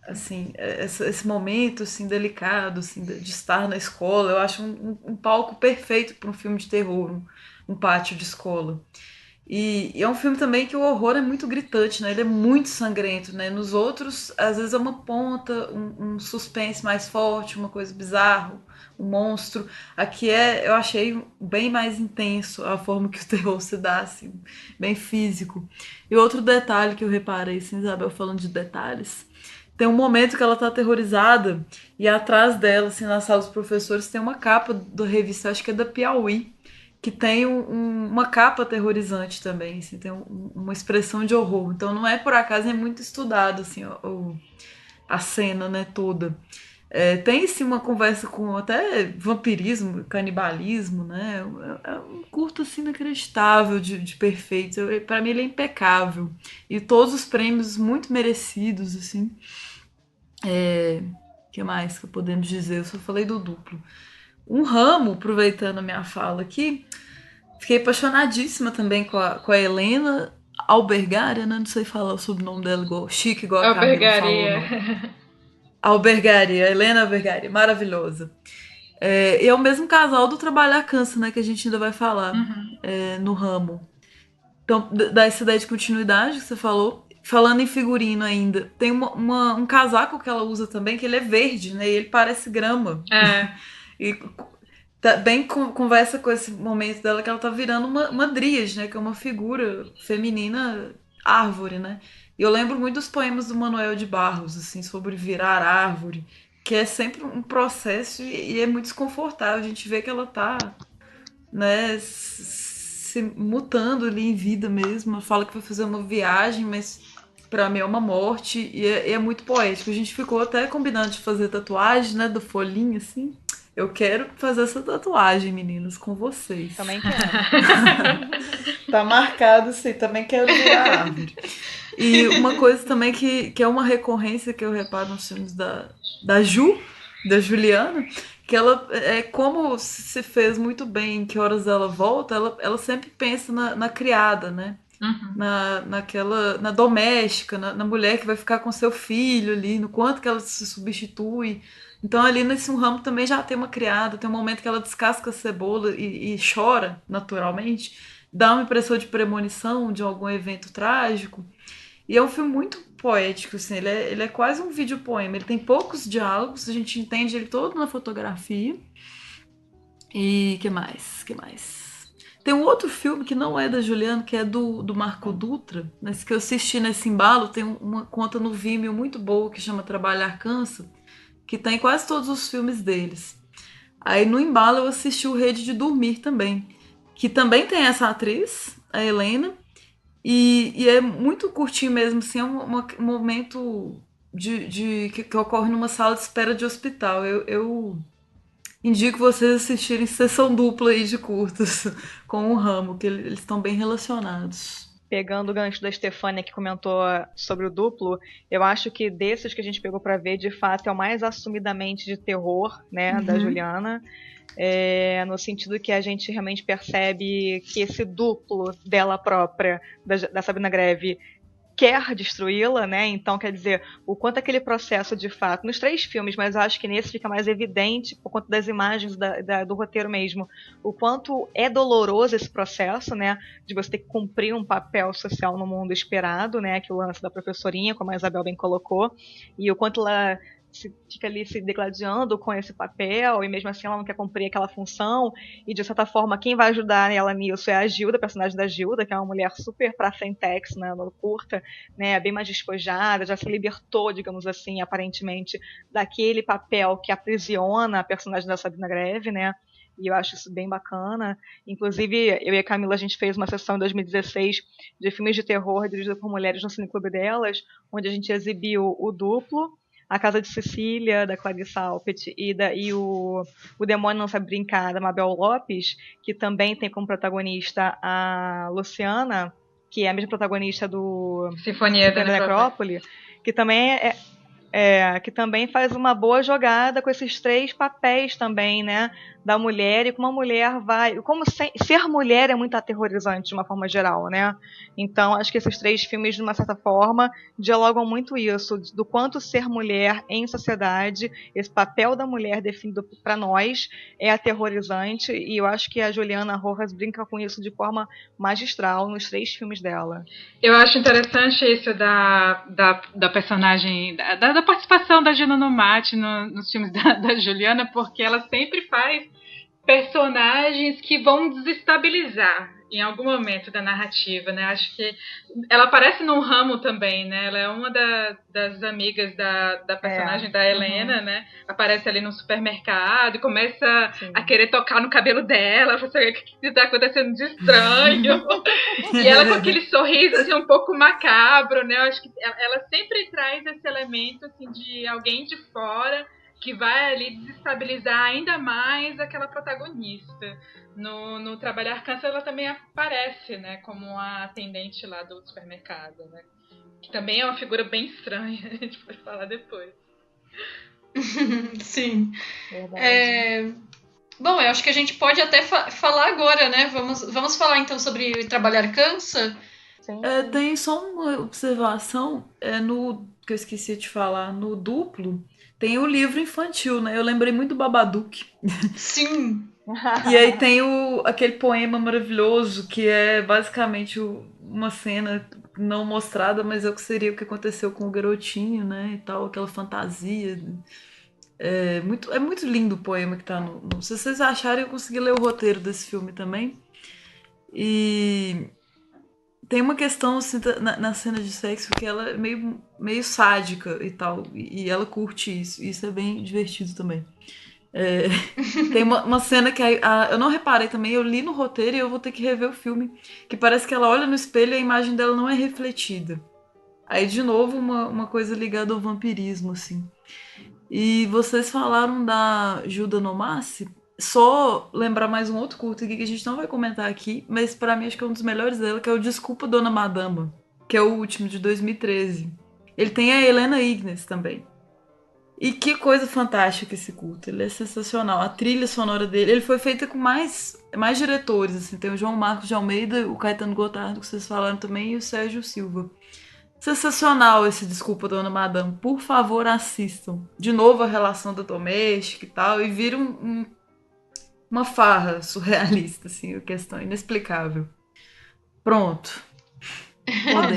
Assim, esse momento assim, delicado assim, de estar na escola, eu acho um palco perfeito para um filme de terror, um pátio de escola. E é um filme também que o horror é muito gritante, né? Ele é muito sangrento, né? Nos outros, às vezes é uma ponta, um suspense mais forte, uma coisa bizarra, um monstro. Aqui eu achei bem mais intenso a forma que o terror se dá, assim, bem físico. E outro detalhe que eu reparei, assim, Isabel falando de detalhes, tem um momento que ela tá aterrorizada e atrás dela, assim, na sala dos professores, tem uma capa da revista, acho que é da Piauí, que tem uma capa aterrorizante também, assim, tem uma expressão de horror. Então não é por acaso, é muito estudado assim, a cena, né, toda. Tem sim uma conversa com até vampirismo, canibalismo, né? É um curto assim, inacreditável de perfeito. Para mim ele é impecável. E todos os prêmios muito merecidos, assim. Que mais que podemos dizer? Eu só falei do duplo. Um ramo, aproveitando a minha fala aqui, fiquei apaixonadíssima também com a Helena Albergaria, né? Não sei falar o sobrenome dela chique, igual a Camila falou. Albergaria, Helena Albergaria, maravilhosa. E é o mesmo casal do Trabalhar Cansa, né? Que a gente ainda vai falar no ramo. Então, dá essa ideia de continuidade que você falou. Falando em figurino ainda, tem um casaco que ela usa também, que ele é verde, né? E ele parece grama. E bem conversa com esse momento dela que ela tá virando uma dríade, né? Que é uma figura feminina árvore, né? E eu lembro muito dos poemas do Manuel de Barros, assim, sobre virar árvore, que é sempre um processo e é muito desconfortável. A gente vê que ela tá, né, se mutando ali em vida mesmo. Ela fala que vai fazer uma viagem, mas pra mim é uma morte e é muito poético. A gente ficou até combinando de fazer tatuagem, né, do folhinho, assim. Eu quero fazer essa tatuagem, meninas, com vocês. Também quero. Tá marcado, assim, também quero virar árvore. E uma coisa também que é uma recorrência que eu reparo nos filmes da Juliana, que ela, como se fez muito bem em Que Horas Ela Volta, ela sempre pensa na criada, né? Na doméstica, na mulher que vai ficar com seu filho ali, no quanto que ela se substitui. Então ali nesse ramo também já tem uma criada, tem um momento que ela descasca a cebola e chora naturalmente, dá uma impressão de premonição de algum evento trágico. E é um filme muito poético, assim, ele é quase um videopoema, ele tem poucos diálogos, a gente entende ele todo na fotografia. E que mais? Tem um outro filme que não é da Juliana, que é do Marco Dutra, mas que eu assisti nesse embalo, tem uma conta no Vimeo muito boa que chama Trabalhar Cansa, que tem quase todos os filmes deles. Aí no embalo eu assisti o Rede de Dormir também, que também tem essa atriz, a Helena, e é muito curtinho mesmo, assim, é um momento que ocorre numa sala de espera de hospital. Eu indico vocês assistirem sessão dupla aí de curtas com o ramo, que eles estão bem relacionados. pegando o gancho da Stefania que comentou sobre o duplo, eu acho que desses que a gente pegou pra ver, de fato, é o mais assumidamente de terror, né, da Juliana. No sentido que a gente realmente percebe que esse duplo dela própria, da Sabrina Greve, quer destruí-la, né? Então, quer dizer, o quanto aquele processo de fato, nos 3 filmes, mas eu acho que nesse fica mais evidente, por conta das imagens do roteiro mesmo, o quanto é doloroso esse processo, né? De você ter que cumprir um papel social no mundo esperado, né? Que é o lance da professorinha, como a Isabel bem colocou, e o quanto ela fica ali se degladiando com esse papel, e mesmo assim ela não quer cumprir aquela função, e de certa forma quem vai ajudar ela nisso é a Gilda, a personagem da Gilda, que é uma mulher super pra frentex, né, no curta, né, bem mais despojada, já se libertou, digamos assim, aparentemente, daquele papel que aprisiona a personagem da Sabrina Greve, né, e eu acho isso bem bacana. Inclusive, eu e a Camila, a gente fez uma sessão em 2016 de filmes de terror dirigidos por mulheres no Cineclube delas, onde a gente exibiu o duplo, A Casa de Cecília, da Clarice Alpert, e o Demônio Não Sabe Brincar, da Mabel Lopes, que também tem como protagonista a Luciana, que é a mesma protagonista do Sinfonia da Necrópole, que também que também faz uma boa jogada com esses 3 papéis também, né, da mulher, e como a mulher vai... Como ser mulher é muito aterrorizante de uma forma geral, né? Então, acho que esses 3 filmes, de uma certa forma, dialogam muito isso, do quanto ser mulher em sociedade, esse papel da mulher definido para nós, é aterrorizante, e eu acho que a Juliana Rojas brinca com isso de forma magistral nos 3 filmes dela. Eu acho interessante isso da personagem, da participação da Gina Nomati nos filmes da Juliana, porque ela sempre faz personagens que vão desestabilizar em algum momento da narrativa, né? Acho que ela aparece num ramo também, né? Ela é uma das amigas da personagem da Helena, né? Aparece ali no supermercado e começa a querer tocar no cabelo dela, pra saber o que está acontecendo de estranho. E ela com aquele sorriso assim, um pouco macabro, né? Eu acho que ela sempre traz esse elemento assim, de alguém de fora que vai ali desestabilizar ainda mais aquela protagonista. No Trabalhar Cansa, ela também aparece, né, como a atendente lá do supermercado, né, que também é uma figura bem estranha, a gente pode falar depois. Sim. Bom, eu acho que a gente pode até falar agora, né, vamos falar então sobre Trabalhar Cansa? Tem só uma observação, que eu esqueci de falar, no duplo, tem o livro infantil, né? Eu lembrei muito do Babadook. Sim! E aí tem aquele poema maravilhoso, que é basicamente uma cena não mostrada, mas é o que seria o que aconteceu com o garotinho, né? E tal, aquela fantasia. É muito lindo o poema que tá se vocês acharem, eu consegui ler o roteiro desse filme também. E tem uma questão assim, na cena de sexo que ela é meio sádica e tal, e ela curte isso. Isso é bem divertido também. Tem uma cena que eu não reparei também, eu li no roteiro e eu vou ter que rever o filme, que parece que ela olha no espelho e a imagem dela não é refletida. Aí, de novo, uma coisa ligada ao vampirismo, assim. E vocês falaram da Gilda Nomasi. Só lembrar mais um outro curto aqui que a gente não vai comentar aqui, mas pra mim acho que é um dos melhores dela, que é o Desculpa, Dona Madama, que é o último, de 2013. Ele tem a Helena Ignes também. E que coisa fantástica esse curto, ele é sensacional. A trilha sonora dele, ele foi feita com mais diretores, assim, tem o João Marcos de Almeida, o Caetano Gotardo, que vocês falaram também, e o Sérgio Silva. Sensacional esse Desculpa, Dona Madame. Por favor, assistam. De novo a relação da doméstica e tal, e vira uma farra surrealista, assim, a questão inexplicável. Pronto.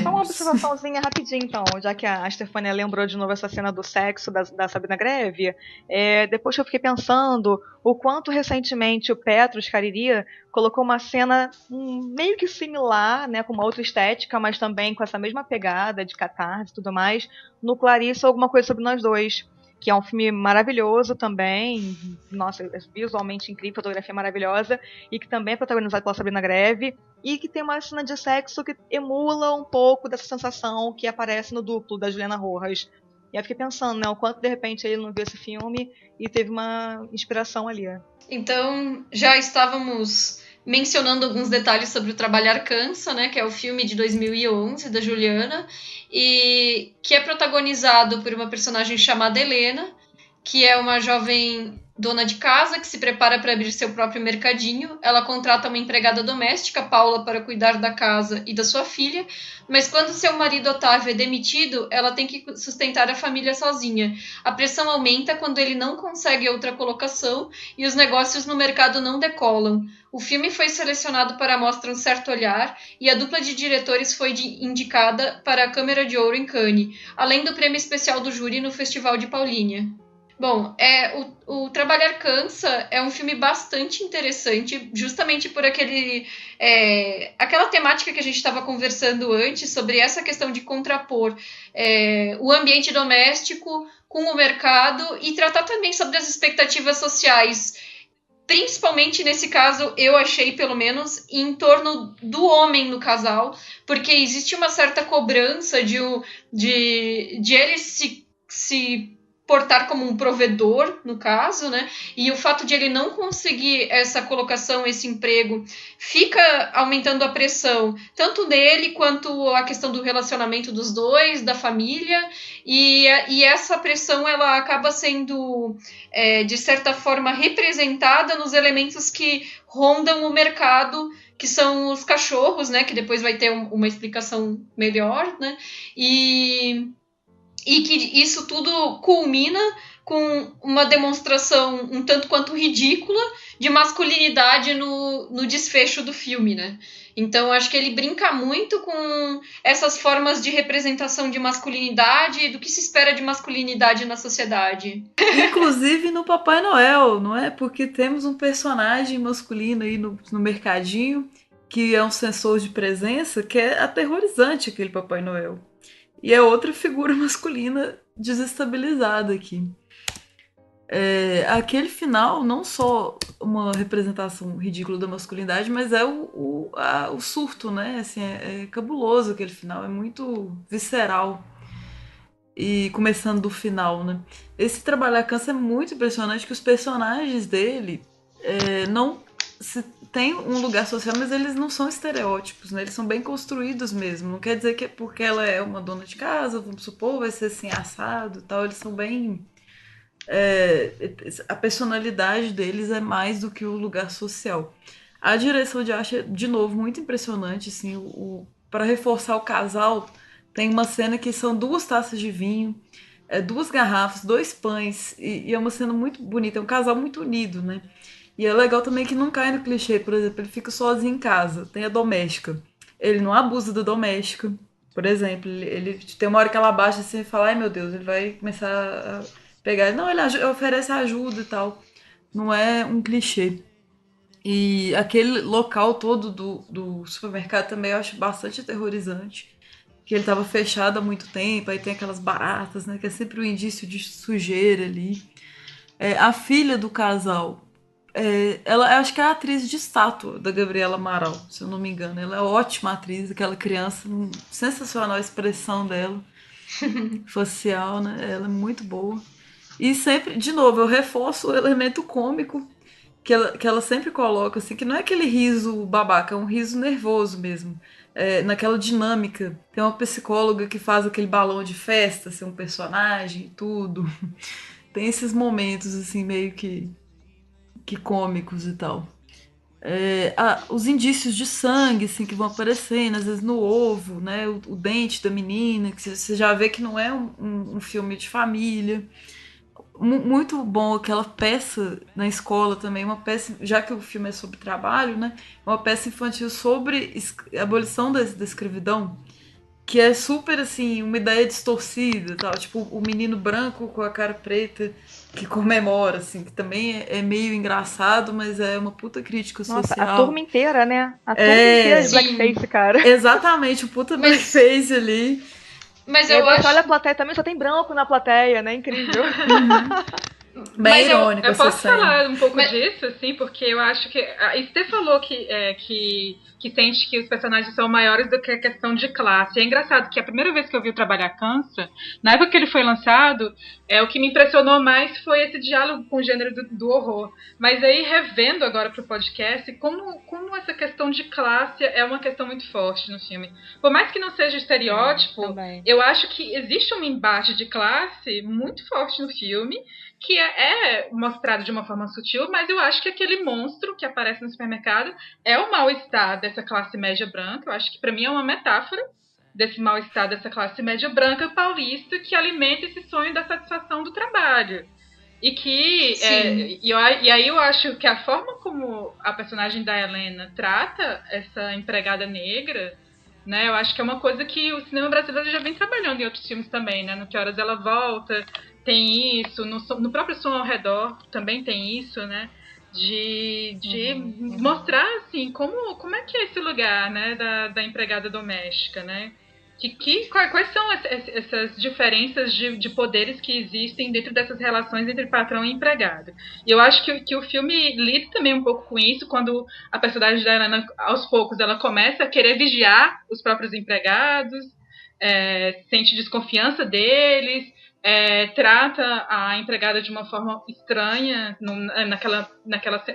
Só uma observaçãozinha rapidinho, então, já que a Stefania lembrou de novo essa cena do sexo da Sabrina Greve. Depois que eu fiquei pensando o quanto recentemente o Petros Cariri colocou uma cena meio que similar, né, com uma outra estética, mas também com essa mesma pegada de catarse e tudo mais, no Clarissa, Alguma Coisa Sobre Nós Dois, que é um filme maravilhoso também, nossa, visualmente incrível, fotografia maravilhosa, e que também é protagonizado pela Sabrina Greve, e que tem uma cena de sexo que emula um pouco dessa sensação que aparece no duplo da Juliana Rojas. E aí eu fiquei pensando, né, o quanto de repente ele não viu esse filme e teve uma inspiração ali. Então, já estávamos mencionando alguns detalhes sobre o Trabalhar Cansa, né, que é o filme de 2011 da Juliana, e que é protagonizado por uma personagem chamada Helena, que é uma jovem dona de casa que se prepara para abrir seu próprio mercadinho. Ela contrata uma empregada doméstica, Paula, para cuidar da casa e da sua filha, mas quando seu marido Otávio é demitido, ela tem que sustentar a família sozinha. A pressão aumenta quando ele não consegue outra colocação e os negócios no mercado não decolam. O filme foi selecionado para a mostra Um Certo Olhar e a dupla de diretores foi indicada para a Câmara de Ouro em Cannes, além do prêmio especial do júri no Festival de Paulínia. Bom, o Trabalhar Cansa é um filme bastante interessante, justamente por aquela temática que a gente estava conversando antes, sobre essa questão de contrapor o ambiente doméstico com o mercado e tratar também sobre as expectativas sociais, principalmente nesse caso, eu achei, pelo menos, em torno do homem no casal, porque existe uma certa cobrança de ele se portar como um provedor, no caso, né? E o fato de ele não conseguir essa colocação, esse emprego, fica aumentando a pressão, tanto dele quanto a questão do relacionamento dos dois, da família, e essa pressão, ela acaba sendo, de certa forma, representada nos elementos que rondam o mercado, que são os cachorros, né? Que depois vai ter uma explicação melhor, né? E que isso tudo culmina com uma demonstração um tanto quanto ridícula de masculinidade no desfecho do filme, né? Então, acho que ele brinca muito com essas formas de representação de masculinidade e do que se espera de masculinidade na sociedade. Inclusive no Papai Noel, não é? Porque temos um personagem masculino aí no mercadinho, que é um sensor de presença, que é aterrorizante, aquele Papai Noel. E é outra figura masculina desestabilizada aqui. Aquele final, não só uma representação ridícula da masculinidade, mas é o surto, né? Assim, é cabuloso aquele final, é muito visceral. E começando do final, né? Esse Trabalhar Cansa é muito impressionante, que os personagens dele não tem um lugar social, mas eles não são estereótipos, né? Eles são bem construídos mesmo. Não quer dizer que é porque ela é uma dona de casa, vamos supor, vai ser assim, assado e tal. Eles são bem... a personalidade deles é mais do que o lugar social. A direção de arte é, de novo, muito impressionante. Assim, para reforçar o casal, tem uma cena que são 2 taças de vinho, 2 garrafas, 2 pães, e é uma cena muito bonita. É um casal muito unido, né? E é legal também que não cai no clichê. Por exemplo, ele fica sozinho em casa, tem a doméstica. Ele não abusa da doméstica. Por exemplo, ele tem uma hora que ela baixa assim e fala, ai meu Deus, ele vai começar a pegar. Não, ele oferece ajuda e tal. Não é um clichê. E aquele local todo do supermercado também eu acho bastante aterrorizante. Que ele estava fechado há muito tempo, aí tem aquelas baratas, né? Que é sempre um indício de sujeira ali. A filha do casal... ela, eu acho que é a atriz de estátua da Gabriela Amaral, se eu não me engano. Ela é ótima atriz, aquela criança, sensacional a expressão dela, facial, né? Ela é muito boa. E sempre, de novo, eu reforço o elemento cômico que ela sempre coloca, assim, que não é aquele riso babaca, é um riso nervoso mesmo. Naquela dinâmica. Tem uma psicóloga que faz aquele balão de festa, assim, um personagem e tudo. Tem esses momentos, assim, meio que cômicos e tal. Os indícios de sangue, assim, que vão aparecendo, às vezes no ovo, né? O dente da menina, que você já vê que não é um filme de família. Muito bom aquela peça na escola também, uma peça, já que o filme é sobre trabalho, né? Uma peça infantil sobre a abolição da escravidão, que é super, assim, uma ideia distorcida, tal. Tipo, o menino branco com a cara preta que comemora, assim, que também é meio engraçado, mas é uma puta crítica social. Nossa, a turma inteira, né? A turma inteira de blackface, cara. Exatamente, o puta blackface ali. Mas eu acho... Olha a plateia também, só tem branco na plateia, né? Incrível. Bem irônico. Eu posso falar um pouco disso, assim, porque eu acho que... A Esther falou que sente que os personagens são maiores do que a questão de classe. É engraçado que a primeira vez que eu vi o Trabalhar Cansa, na época que ele foi lançado, o que me impressionou mais foi esse diálogo com o gênero do horror. Mas aí, revendo agora pro podcast, como essa questão de classe é uma questão muito forte no filme. Por mais que não seja estereótipo, eu acho que existe um embate de classe muito forte no filme, que é mostrado de uma forma sutil, mas eu acho que aquele monstro que aparece no supermercado é o mal-estar dessa classe média branca. Eu acho que, para mim, é uma metáfora desse mal-estar dessa classe média branca paulista que alimenta esse sonho da satisfação do trabalho. E que e aí eu acho que a forma como a personagem da Helena trata essa empregada negra, né, eu acho que é uma coisa que o cinema brasileiro já vem trabalhando em outros filmes também, né? No Que Horas Ela Volta tem isso, no próprio Som ao Redor também tem isso, né? De mostrar, assim, como é que é esse lugar, né, da empregada doméstica, né? Quais são essas diferenças de poderes que existem dentro dessas relações entre patrão e empregado. E eu acho que o filme lida também um pouco com isso, quando a personagem da Helena, aos poucos, ela começa a querer vigiar os próprios empregados, sente desconfiança deles, trata a empregada de uma forma estranha,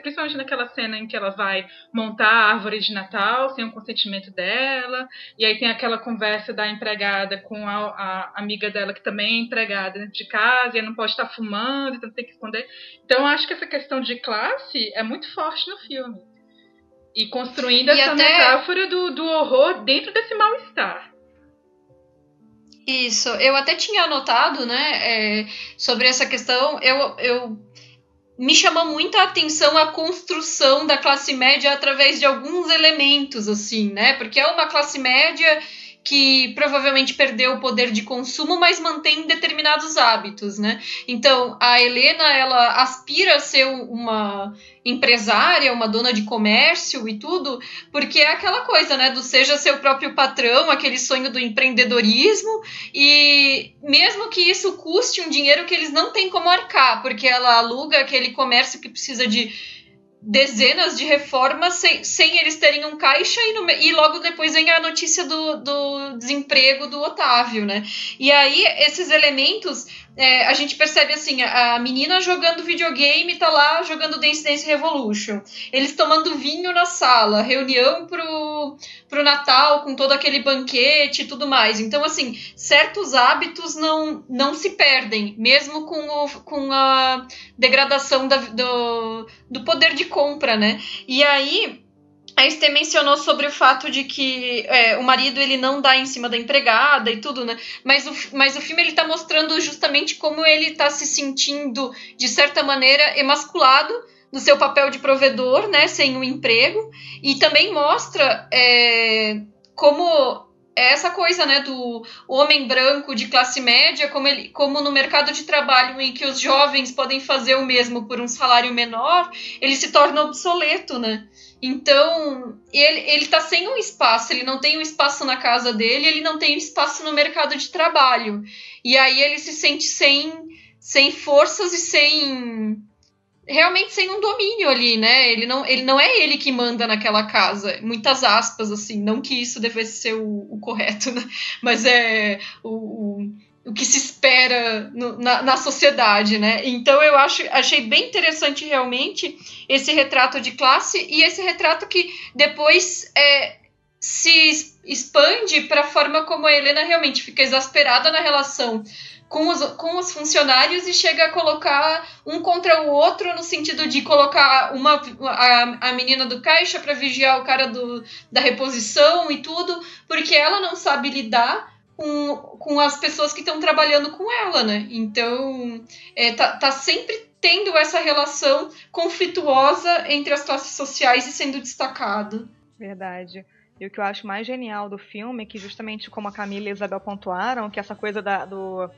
principalmente naquela cena em que ela vai montar a árvore de Natal sem o consentimento dela, e aí tem aquela conversa da empregada com a amiga dela, que também é empregada dentro de casa, e não pode estar fumando, então tem que esconder. Então eu acho que essa questão de classe é muito forte no filme, e construindo essa metáfora do horror dentro desse mal-estar. Isso, eu até tinha anotado, né, sobre essa questão. Me chamou muita atenção a construção da classe média através de alguns elementos, assim, né, porque é uma classe média que provavelmente perdeu o poder de consumo, mas mantém determinados hábitos, né? Então, a Helena, ela aspira a ser uma empresária, uma dona de comércio e tudo, porque é aquela coisa, né, do seja seu próprio patrão, aquele sonho do empreendedorismo, e mesmo que isso custe um dinheiro que eles não têm como arcar, porque ela aluga aquele comércio que precisa de dezenas de reformas sem eles terem um caixa, e logo depois vem a notícia do desemprego do Otávio, né? E aí, esses elementos, a gente percebe assim, a menina jogando videogame, tá lá jogando Dance Dance Revolution, eles tomando vinho na sala, reunião pro Natal, com todo aquele banquete e tudo mais. Então, assim, certos hábitos não se perdem, mesmo com a degradação do poder de compra, né? E aí, a Esther mencionou sobre o fato de que o marido, ele não dá em cima da empregada e tudo, né? Mas o filme, ele tá mostrando justamente como ele tá se sentindo, de certa maneira, emasculado no seu papel de provedor, né? Sem um emprego. E também mostra como essa coisa, né, do homem branco de classe média, como no mercado de trabalho em que os jovens podem fazer o mesmo por um salário menor, ele se torna obsoleto, né? Então, ele tá sem um espaço, ele não tem um espaço na casa dele, ele não tem um espaço no mercado de trabalho. E aí ele se sente sem forças e realmente sem um domínio ali, né? Ele não é ele que manda naquela casa, muitas aspas, assim, não que isso devesse ser o correto, né? Mas é o que se espera na sociedade, né? Então eu achei bem interessante realmente esse retrato de classe, e esse retrato que depois se expande para a forma como a Helena realmente fica exasperada na relação com os funcionários e chega a colocar um contra o outro, no sentido de colocar a menina do caixa para vigiar o cara da reposição e tudo, porque ela não sabe lidar com as pessoas que estão trabalhando com ela, né? Então, tá sempre tendo essa relação conflituosa entre as classes sociais e sendo destacado. Verdade. E o que eu acho mais genial do filme é que, justamente como a Camila e a Isabel pontuaram, que essa coisa do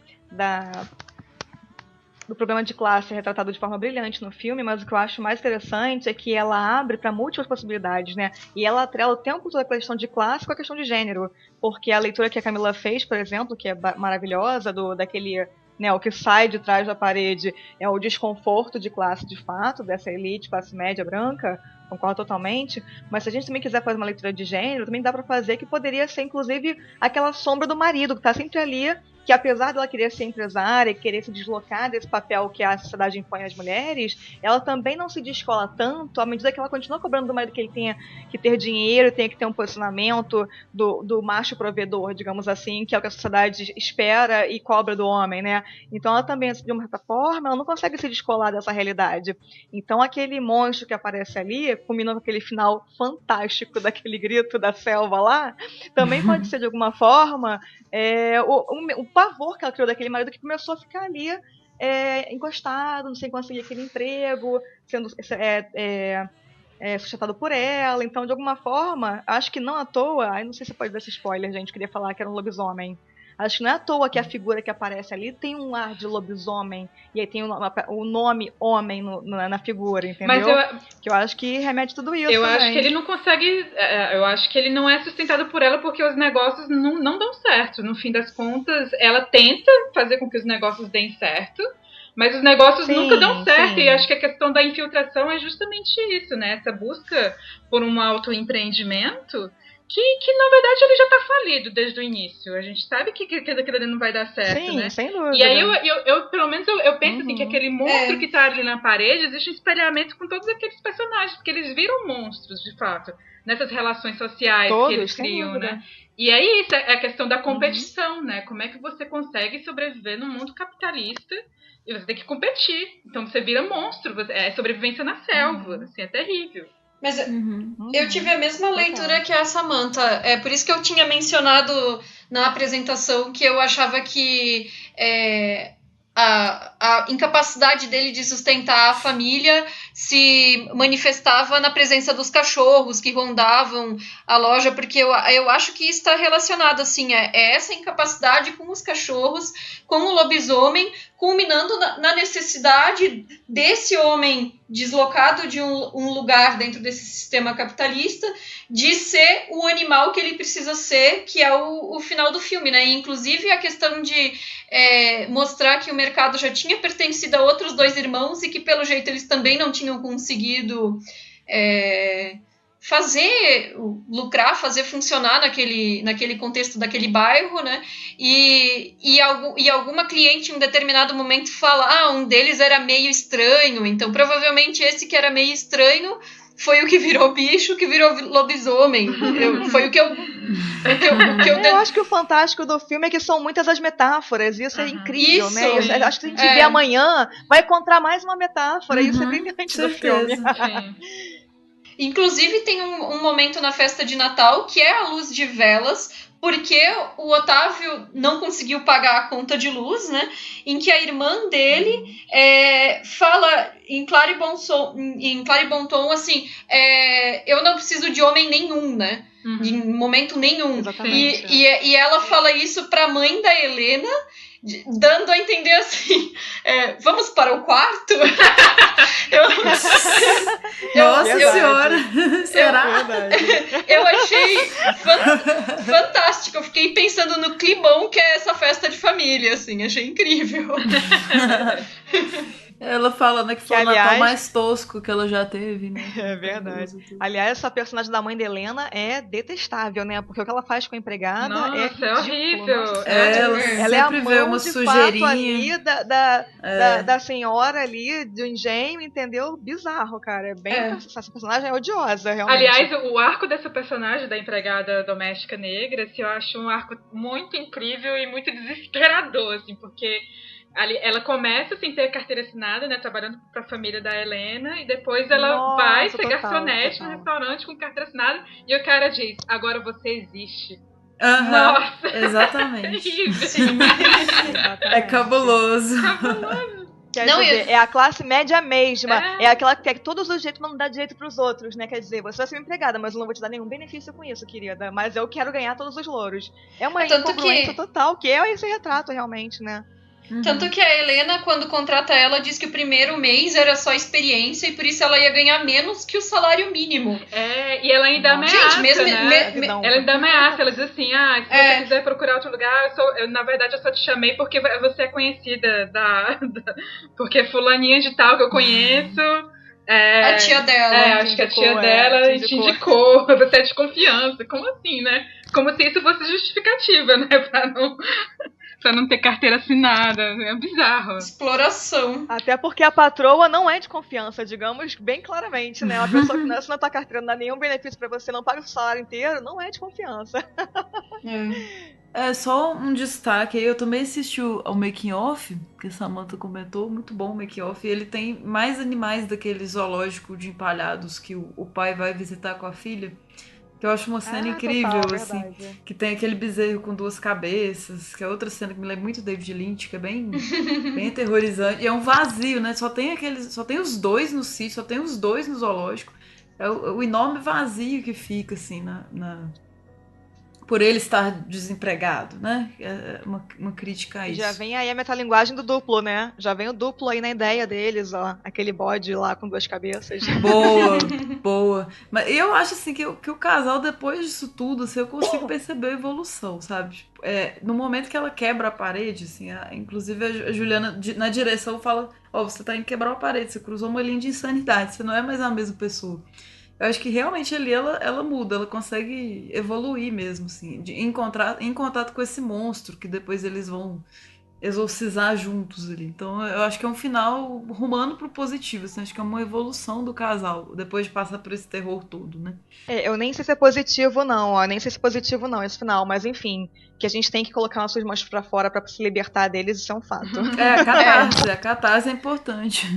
problema de classe é retratado de forma brilhante no filme, mas o que eu acho mais interessante é que ela abre para múltiplas possibilidades, né? E ela atrela o tempo todo a questão de classe com a questão de gênero, porque a leitura que a Camila fez, por exemplo, que é maravilhosa, daquele né, o que sai de trás da parede é o desconforto de classe de fato, dessa elite, classe média branca, concordo totalmente, mas se a gente também quiser fazer uma leitura de gênero, também dá pra fazer que poderia ser, inclusive, aquela sombra do marido, que tá sempre ali, que apesar dela querer ser empresária e querer se deslocar desse papel que a sociedade impõe às mulheres, ela também não se descola tanto à medida que ela continua cobrando do marido que ele tenha que ter dinheiro, tenha que ter um posicionamento do macho provedor, digamos assim, que é o que a sociedade espera e cobra do homem, né? Então ela também, de uma certa forma, ela não consegue se descolar dessa realidade. Então aquele monstro que aparece ali, combinando com aquele final fantástico daquele grito da selva lá, também pode ser de alguma forma o pavor que ela criou daquele marido que começou a ficar ali encostado, sem conseguir aquele emprego, sendo sustentado por ela. Então, de alguma forma, acho que não à toa, não sei se pode dar esse spoiler, gente, queria falar que era um lobisomem. Acho que não é à toa que a figura que aparece ali tem um ar de lobisomem, e aí tem o nome homem na figura, entendeu? Que eu acho que remete tudo isso. Eu também. acho que ele não consegue. Eu acho que ele não é sustentado por ela porque os negócios não dão certo. No fim das contas, ela tenta fazer com que os negócios deem certo, mas os negócios nunca dão certo. E acho que a questão da infiltração é justamente isso, né? Essa busca por um autoempreendimento que na verdade ele já tá falido desde o início. A gente sabe que aquilo ali não vai dar certo, né? Sem dúvida. E aí eu pelo menos eu penso assim, que aquele monstro que tá ali na parede, existe um espelhamento com todos aqueles personagens, porque eles viram monstros, de fato, nessas relações sociais que eles criam, né? E aí isso é a questão da competição, né? Como é que você consegue sobreviver num mundo capitalista e você tem que competir. Então você vira monstro, é sobrevivência na selva, assim, é terrível. Mas eu tive a mesma leitura que a Samantha. É por isso que eu tinha mencionado na apresentação que eu achava que a incapacidade dele de sustentar a família se manifestava na presença dos cachorros que rondavam a loja, porque eu acho que isso está relacionado, assim, essa incapacidade com os cachorros, com o lobisomem, culminando na necessidade desse homem deslocado de um lugar dentro desse sistema capitalista de ser o animal que ele precisa ser, que é o final do filme, né? E, inclusive, a questão de mostrar que o mercado já tinha pertencido a outros dois irmãos e que, pelo jeito, eles também não tinham conseguido lucrar, fazer funcionar naquele contexto daquele bairro, né? E alguma cliente em um determinado momento fala, um deles era meio estranho, então provavelmente esse que era meio estranho foi o que virou bicho, que virou lobisomem. Foi o que eu Eu acho que o fantástico do filme é que são muitas as metáforas, e isso é incrível, né? Eu acho que a gente vê amanhã, vai encontrar mais uma metáfora, e isso é brilhante do filme. Inclusive tem um momento na festa de Natal que é a luz de velas, porque o Otávio não conseguiu pagar a conta de luz, né? Em que a irmã dele fala em claro e bom tom, assim, eu não preciso de homem nenhum, né? Em momento nenhum. E ela fala isso pra mãe da Helena, dando a entender assim, vamos para o quarto? Nossa senhora! Será? Eu achei fantástico. Eu fiquei pensando no climão que é essa festa de família, assim, achei incrível. Ela falando que foi o Natal mais tosco que ela já teve, né? É verdade. Aliás, essa personagem da mãe da Helena é detestável, né? Porque o que ela faz com a empregada é horrível. Ela é a mão de fato ali da senhora ali, do engenho, entendeu? Bizarro, cara. Essa personagem é odiosa, realmente. Aliás, o arco dessa personagem, da empregada doméstica negra, assim, eu acho um arco muito incrível e muito desesperador, assim, porque ela começa sem ter carteira assinada, né, trabalhando para a família da Helena, e depois ela vai ser garçonete no restaurante com carteira assinada, e o cara diz, agora você existe. Nossa! Exatamente. É cabuloso. Quer dizer, é a classe média mesma. É aquela que quer todos os jeitos não dar direito pros outros, né? Quer dizer, você vai ser uma empregada, mas eu não vou te dar nenhum benefício com isso, querida. Mas eu quero ganhar todos os louros. É uma incongruência total, que é esse retrato, realmente, né? Tanto que a Helena, quando contrata ela, diz que o primeiro mês era só experiência e por isso ela ia ganhar menos que o salário mínimo. E ela ainda ameaça, mesmo, né? Ela ainda ameaça, ela diz assim, se você quiser procurar outro lugar, na verdade eu só te chamei porque você é conhecida porque fulaninha de tal que eu conheço... a tia dela. Acho que a tia dela te indicou, você é de confiança. Como assim, né? Como se isso fosse justificativa, né? Pra não ter carteira assinada. É bizarro. Exploração. Até porque a patroa não é de confiança, digamos bem claramente, né? Uma pessoa que não assina tua carteira, não dá nenhum benefício pra você, não paga o salário inteiro, não é de confiança. Só um destaque aí, eu também assisti ao Making Off, que a Samantha comentou, muito bom o Making Off, e ele tem mais animais daquele zoológico de empalhados que o pai vai visitar com a filha, que eu acho uma cena incrível, total, assim, verdade. que tem aquele bezerro com 2 cabeças, que é outra cena que me lembra muito David Lynch, que é bem aterrorizante, e é um vazio, né, só tem os 2 no sítio, só tem os 2 no zoológico, é o enorme vazio que fica, assim, por ele estar desempregado, né? É uma crítica a isso. Já vem aí a metalinguagem do duplo, né? Já vem o duplo aí na ideia deles, ó. Aquele bode lá com 2 cabeças. Boa. Mas eu acho assim que o casal, depois disso tudo, assim, eu consigo perceber a evolução, sabe? No momento que ela quebra a parede, assim, inclusive a Juliana na direção fala, você tá indo quebrar a parede, você cruzou uma linha de insanidade, você não é mais a mesma pessoa. Eu acho que realmente ali ela muda, ela consegue evoluir mesmo, assim, em contato com esse monstro que depois eles vão exorcizar juntos ali. Então eu acho que é um final rumando pro positivo, assim, acho que é uma evolução do casal, depois de passar por esse terror todo, né? Eu nem sei se é positivo não, esse final, mas enfim, que a gente tem que colocar nossas mãos pra fora pra se libertar deles, isso é um fato. A catarse é importante.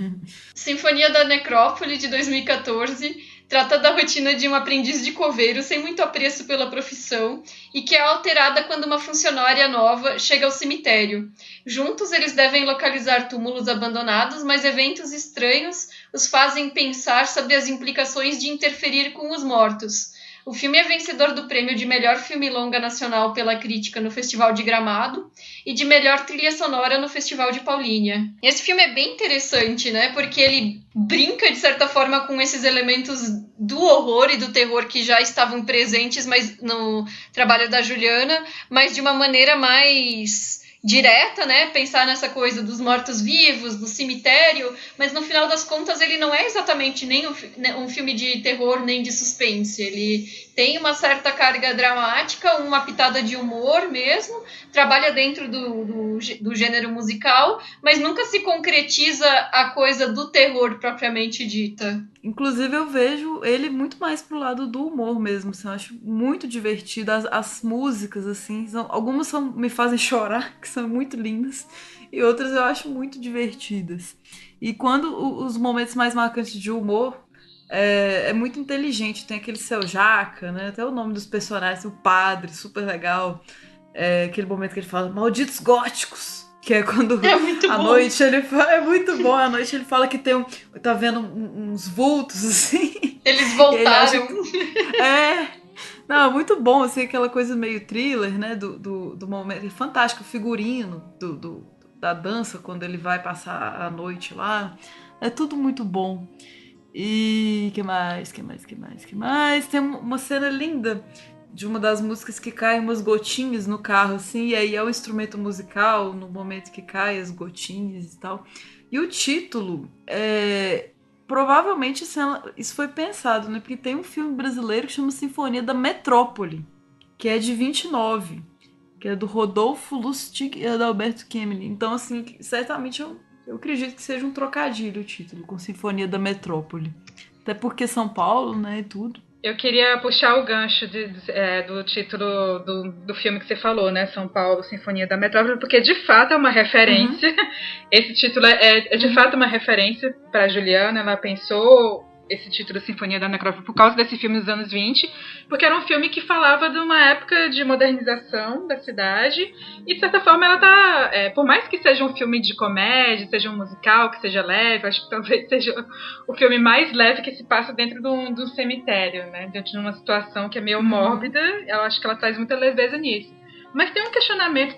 Sinfonia da Necrópole, de 2014... trata da rotina de um aprendiz de coveiro sem muito apreço pela profissão e que é alterada quando uma funcionária nova chega ao cemitério. Juntos eles devem localizar túmulos abandonados, mas eventos estranhos os fazem pensar sobre as implicações de interferir com os mortos. O filme é vencedor do prêmio de melhor filme longa nacional pela crítica no Festival de Gramado e de melhor trilha sonora no Festival de Paulínia. Esse filme é bem interessante, né? Porque ele brinca, de certa forma, com esses elementos do horror e do terror que já estavam presentes mas no trabalho da Juliana, mas de uma maneira mais direta, né? Pensar nessa coisa dos mortos-vivos, do cemitério, mas no final das contas ele não é exatamente nem um filme de terror nem de suspense. Ele tem uma certa carga dramática, uma pitada de humor mesmo, trabalha dentro do gênero musical, mas nunca se concretiza a coisa do terror propriamente dita. Inclusive eu vejo ele muito mais pro lado do humor mesmo, assim, eu acho muito divertido, as músicas, assim, algumas me fazem chorar, que são muito lindas, e outras eu acho muito divertidas. E quando os momentos mais marcantes de humor, é muito inteligente, tem aquele Seu Jaca, né, até o nome dos personagens, o padre, super legal, aquele momento que ele fala, malditos góticos, que é quando à noite ele fala, é muito bom, à noite ele fala que tá vendo uns vultos, assim. Eles voltaram. Não, muito bom, assim, aquela coisa meio thriller, né, do momento, é fantástico, o figurino da dança, quando ele vai passar a noite lá, é tudo muito bom. E que mais? Tem uma cena linda de uma das músicas que caem umas gotinhas no carro, assim, e aí é o instrumento musical no momento que cai as gotinhas e tal. E o título, provavelmente isso foi pensado, né? Porque tem um filme brasileiro que chama Sinfonia da Metrópole, que é de 29, que é do Rodolfo Lustig e Adalberto Kemeny. Então, assim, certamente eu acredito que seja um trocadilho o título, com Sinfonia da Metrópole. Até porque São Paulo, né, e tudo. Eu queria puxar o gancho do título do filme que você falou, né? São Paulo, Sinfonia da Metrópole, porque de fato é uma referência. Esse título é de fato uma referência para Juliana. Ela pensou esse título Sinfonia da Necrópole por causa desse filme dos anos 20, porque era um filme que falava de uma época de modernização da cidade, e de certa forma ela tá, por mais que seja um filme de comédia, seja um musical, que seja leve, acho que talvez seja o filme mais leve que se passa dentro de um cemitério, né, dentro de uma situação que é meio mórbida, eu acho que ela traz muita leveza nisso. Mas tem um questionamento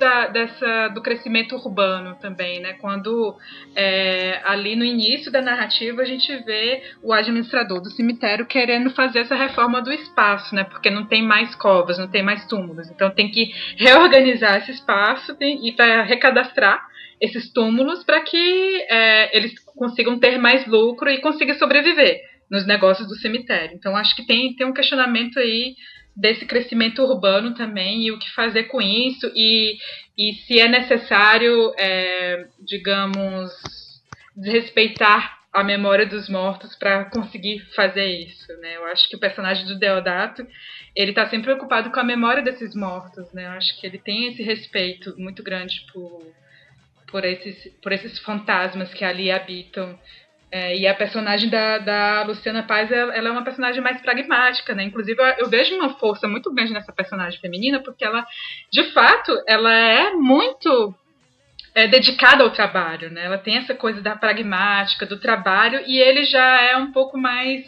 do crescimento urbano também, né? Quando ali no início da narrativa a gente vê o administrador do cemitério querendo fazer essa reforma do espaço, né? Porque não tem mais covas, não tem mais túmulos. Então tem que reorganizar esse espaço e para recadastrar esses túmulos para que eles consigam ter mais lucro e consigam sobreviver nos negócios do cemitério. Então acho que tem um questionamento aí desse crescimento urbano também e o que fazer com isso e se é necessário, digamos, desrespeitar a memória dos mortos para conseguir fazer isso, né? Eu acho que o personagem do Deodato, ele está sempre preocupado com a memória desses mortos, né? Eu acho que ele tem esse respeito muito grande por esses fantasmas que ali habitam. E a personagem da Luciana Paz, ela é uma personagem mais pragmática, né? Inclusive, eu vejo uma força muito grande nessa personagem feminina, porque ela, de fato, ela é muito dedicada ao trabalho, né? Ela tem essa coisa da pragmática, do trabalho, e ele já é um pouco mais,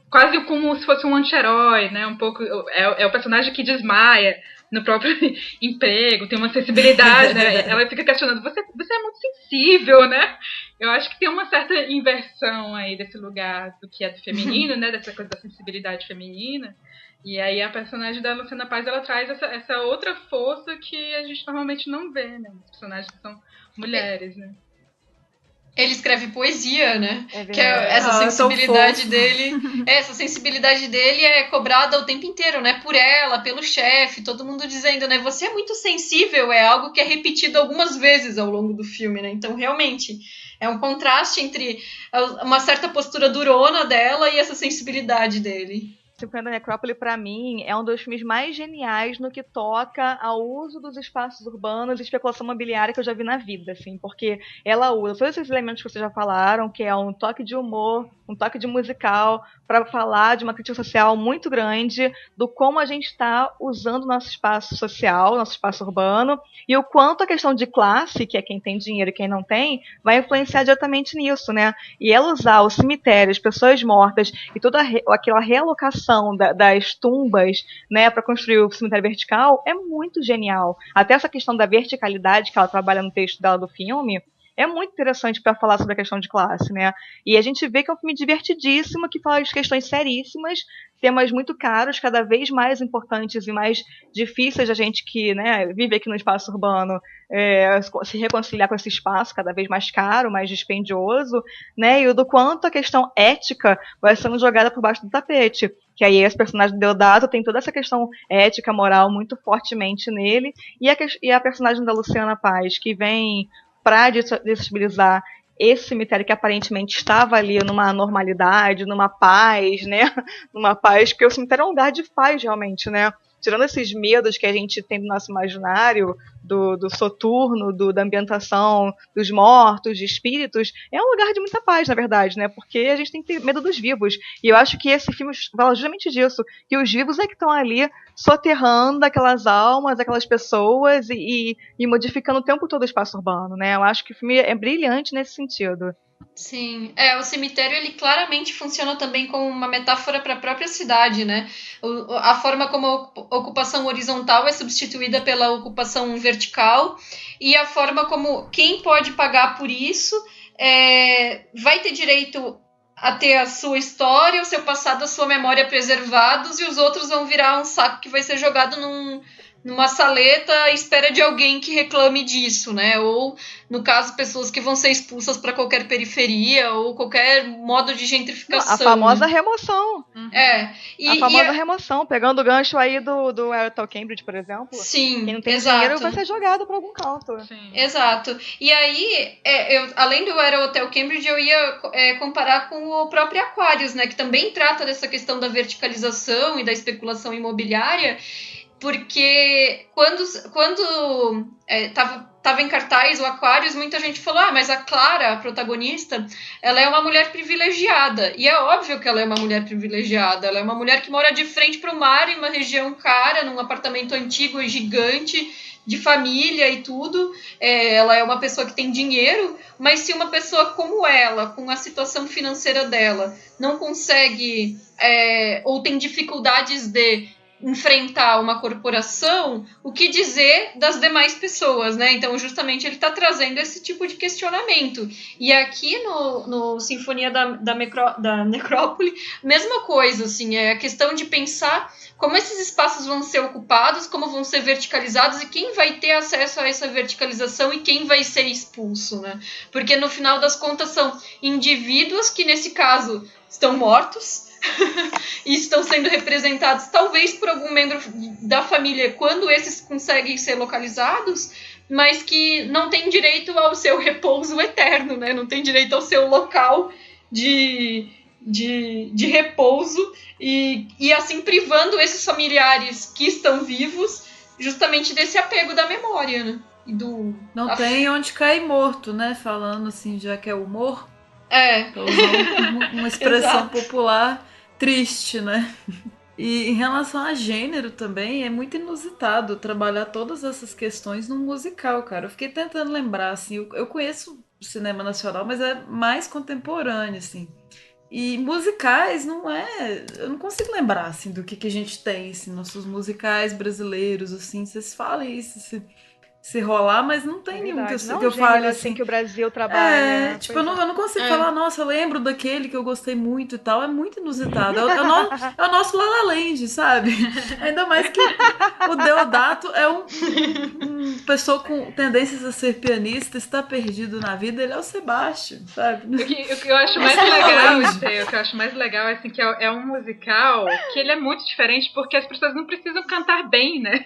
quase como se fosse um anti-herói, né? Um pouco, é o personagem que desmaia no próprio emprego, tem uma sensibilidade, né? Ela fica questionando, você é muito sensível, né? Eu acho que tem uma certa inversão aí desse lugar do que é do feminino, né? Dessa coisa da sensibilidade feminina. E aí a personagem da Luciana Paz, ela traz essa outra força que a gente normalmente não vê, né? Os personagens que são mulheres, né? Ele escreve poesia, né? Que essa sensibilidade dele. Essa sensibilidade dele é cobrada o tempo inteiro, né? Por ela, pelo chefe, todo mundo dizendo, né? Você é muito sensível, é algo que é repetido algumas vezes ao longo do filme, né? Então, realmente, é um contraste entre uma certa postura durona dela e essa sensibilidade dele. Cinquenta Necrópole, pra mim, é um dos filmes mais geniais no que toca ao uso dos espaços urbanos e especulação imobiliária que eu já vi na vida, assim, porque ela usa todos esses elementos que vocês já falaram, que é um toque de humor, um toque de musical, para falar de uma crítica social muito grande do como a gente está usando nosso espaço social, nosso espaço urbano, e o quanto a questão de classe, que é quem tem dinheiro e quem não tem, vai influenciar diretamente nisso, né? E ela usar o cemitério, as pessoas mortas e toda aquela realocação das tumbas, né, para construir o cemitério vertical é muito genial. Até essa questão da verticalidade que ela trabalha no texto dela do filme é muito interessante para falar sobre a questão de classe, né? E a gente vê que é um filme divertidíssimo, que fala de questões seríssimas, temas muito caros, cada vez mais importantes e mais difíceis da gente que, né, vive aqui no espaço urbano se reconciliar com esse espaço cada vez mais caro, mais dispendioso, né? E o do quanto a questão ética vai sendo jogada por baixo do tapete. Que aí esse personagem do Deodato tem toda essa questão ética, moral muito fortemente nele, e a personagem da Luciana Paz, que vem para desestabilizar esse cemitério que aparentemente estava ali numa normalidade, numa paz, né? Numa paz, porque o cemitério é um lugar de paz, realmente, né? Tirando esses medos que a gente tem do nosso imaginário, do soturno, da ambientação, dos mortos, de espíritos, é um lugar de muita paz, na verdade, né? Porque a gente tem que ter medo dos vivos. E eu acho que esse filme fala justamente disso, que os vivos é que estão ali soterrando aquelas almas, aquelas pessoas e modificando o tempo todo o espaço urbano, né? Eu acho que o filme é brilhante nesse sentido. Sim, o cemitério ele claramente funciona também como uma metáfora para a própria cidade, né? A forma como a ocupação horizontal é substituída pela ocupação vertical e a forma como quem pode pagar por isso vai ter direito a ter a sua história, o seu passado, a sua memória preservados e os outros vão virar um saco que vai ser jogado numa saleta à espera de alguém que reclame disso, né? Ou, no caso, pessoas que vão ser expulsas para qualquer periferia ou qualquer modo de gentrificação. A famosa remoção. A famosa remoção, pegando o gancho aí do Aertel Cambridge, por exemplo. Sim, quem não tem exato. dinheiro vai ser jogado para algum canto. Sim. Exato. E aí, além do Aertel Cambridge, eu ia comparar com o próprio Aquarius, né? Que também trata dessa questão da verticalização e da especulação imobiliária, porque quando tava em cartaz o Aquarius, muita gente falou, mas a Clara, a protagonista, ela é uma mulher privilegiada. E é óbvio que ela é uma mulher privilegiada. Ela é uma mulher que mora de frente para o mar, em uma região cara, num apartamento antigo e gigante, de família e tudo. Ela é uma pessoa que tem dinheiro, mas se uma pessoa como ela, com a situação financeira dela, não consegue ou tem dificuldades de enfrentar uma corporação, o que dizer das demais pessoas, né? Então, justamente, ele está trazendo esse tipo de questionamento. E aqui no Sinfonia da Necrópole, mesma coisa, assim, é a questão de pensar como esses espaços vão ser ocupados, como vão ser verticalizados e quem vai ter acesso a essa verticalização e quem vai ser expulso, né? Porque, no final das contas, são indivíduos que, nesse caso, estão mortos, e estão sendo representados talvez por algum membro da família quando esses conseguem ser localizados, mas que não tem direito ao seu repouso eterno, né? Não tem direito ao seu local de repouso e assim privando esses familiares que estão vivos justamente desse apego da memória, né? Não tem onde cair morto, né? Falando assim, já que é humor. Tô usando uma expressão popular triste, né? E em relação a gênero também, é muito inusitado trabalhar todas essas questões num musical, cara. Eu fiquei tentando lembrar, assim, eu conheço o cinema nacional, mas é mais contemporâneo, assim. E musicais não é... Eu não consigo lembrar, assim, do que a gente tem, assim, nossos musicais brasileiros, assim. Vocês falem isso, se rolar, mas não tem nenhum que eu fale assim que o Brasil trabalha. Tipo, eu não consigo falar, nossa, eu lembro daquele que eu gostei muito e tal. É muito inusitado. É o nosso La La Land, sabe? Ainda mais que o Deodato é uma pessoa com tendências a ser pianista, está perdido na vida, ele é o Sebastian, sabe? O que eu acho mais legal, o que eu acho mais legal é assim, que é um musical que ele é muito diferente porque as pessoas não precisam cantar bem, né?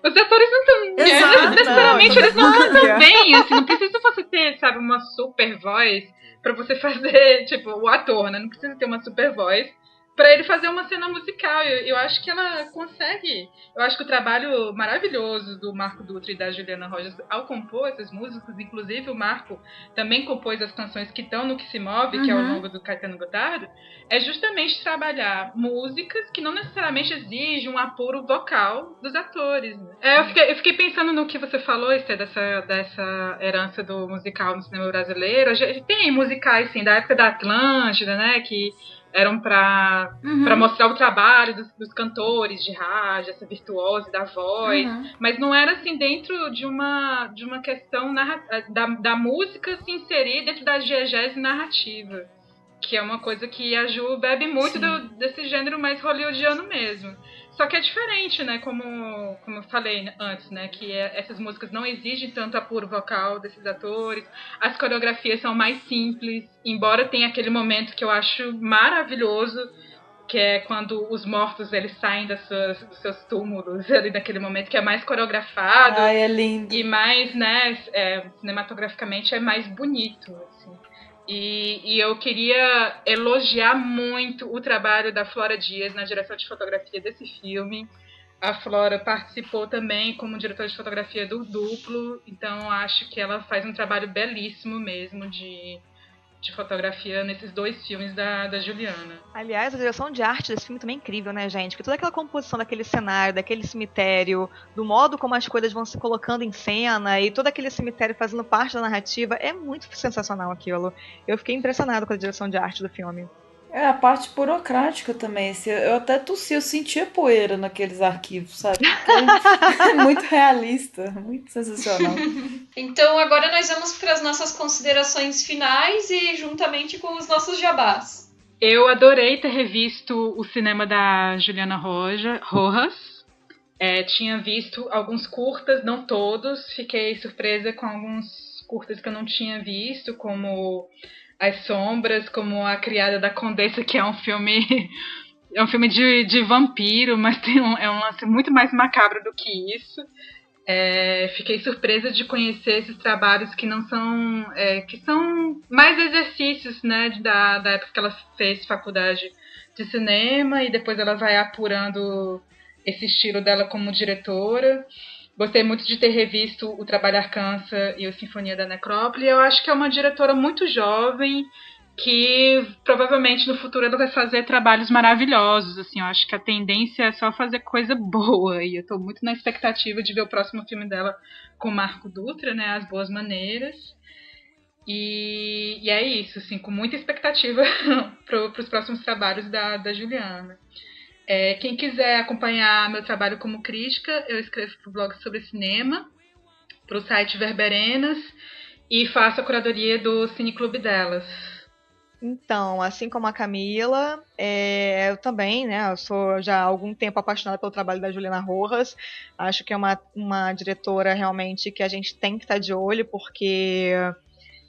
Os atores não estão... Exato. Sinceramente, eles não cantam bem, assim, não precisa você ter, sabe, uma super voz pra você fazer, tipo, o ator, né? Não precisa ter uma super voz pra ele fazer uma cena musical. Eu acho que ela consegue. Eu acho que o trabalho maravilhoso do Marco Dutra e da Juliana Rojas ao compor essas músicas, inclusive o Marco também compôs as canções que estão no Que Se Move, que é o longo do Caetano Gotardo, é justamente trabalhar músicas que não necessariamente exigem um apuro vocal dos atores. Né? Eu fiquei pensando no que você falou, Esther, dessa herança do musical no cinema brasileiro. A gente tem musicais, assim, da época da Atlântida, né, que eram para mostrar o trabalho dos cantores de rádio, essa virtuose da voz, mas não era assim dentro de uma questão da música se inserir dentro da diegese narrativa, que é uma coisa que a Ju bebe muito desse gênero mais hollywoodiano mesmo. Só que é diferente, né, como eu falei antes, né, que essas músicas não exigem tanto apuro vocal desses atores, as coreografias são mais simples, embora tenha aquele momento que eu acho maravilhoso, que é quando os mortos eles saem dos seus túmulos, ali naquele momento que é mais coreografado. Ai, é lindo. E mais, né, cinematograficamente é mais bonito, assim. E eu queria elogiar muito o trabalho da Flora Dias na direção de fotografia desse filme. A Flora participou também como diretora de fotografia do Duplo, então acho que ela faz um trabalho belíssimo mesmo de fotografia nesses dois filmes da Juliana. Aliás, a direção de arte desse filme também é incrível, né, gente? Porque toda aquela composição daquele cenário, daquele cemitério, do modo como as coisas vão se colocando em cena e todo aquele cemitério fazendo parte da narrativa, é muito sensacional aquilo. Eu fiquei impressionado com a direção de arte do filme. É a parte burocrática também. Eu até tossi, eu sentia poeira naqueles arquivos, sabe? É muito realista, muito sensacional. Então agora nós vamos para as nossas considerações finais e juntamente com os nossos jabás. Eu adorei ter revisto o cinema da Juliana Rojas. Tinha visto alguns curtas, não todos. Fiquei surpresa com alguns curtas que eu não tinha visto, como As Sombras, como A Criada da Condessa, que é um filme de vampiro, mas é um lance muito mais macabro do que isso. Fiquei surpresa de conhecer esses trabalhos que não são que são mais exercícios, né, da época que ela fez faculdade de cinema e depois ela vai apurando esse estilo dela como diretora. Gostei muito de ter revisto o Trabalhar Cansa e o Sinfonia da Necrópole. Eu acho que é uma diretora muito jovem que provavelmente no futuro ela vai fazer trabalhos maravilhosos. Assim, eu acho que a tendência é só fazer coisa boa. E eu estou muito na expectativa de ver o próximo filme dela com Marco Dutra, né, As Boas Maneiras. E é isso, assim, com muita expectativa para os próximos trabalhos da Juliana. Quem quiser acompanhar meu trabalho como crítica, eu escrevo para o blog sobre cinema, para o site Verberenas, e faço a curadoria do Cineclube delas. Então, assim como a Camila, eu também, né? Eu sou já há algum tempo apaixonada pelo trabalho da Juliana Rojas. Acho que é uma diretora realmente que a gente tem que estar de olho, porque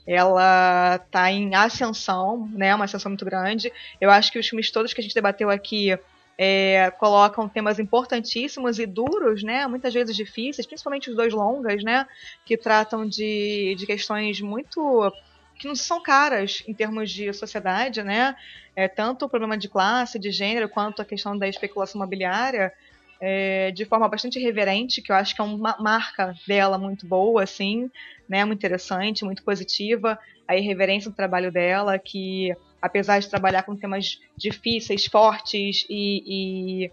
ela está em ascensão, né? Uma ascensão muito grande. Eu acho que os filmes todos que a gente debateu aqui colocam temas importantíssimos e duros, né? Muitas vezes difíceis, principalmente os dois longas, né? Que tratam de questões muito que não são caras em termos de sociedade, né? Tanto o problema de classe, de gênero, quanto a questão da especulação imobiliária, de forma bastante irreverente, que eu acho que é uma marca dela muito boa, assim, né? Muito interessante, muito positiva. A irreverência do trabalho dela, que apesar de trabalhar com temas difíceis, fortes e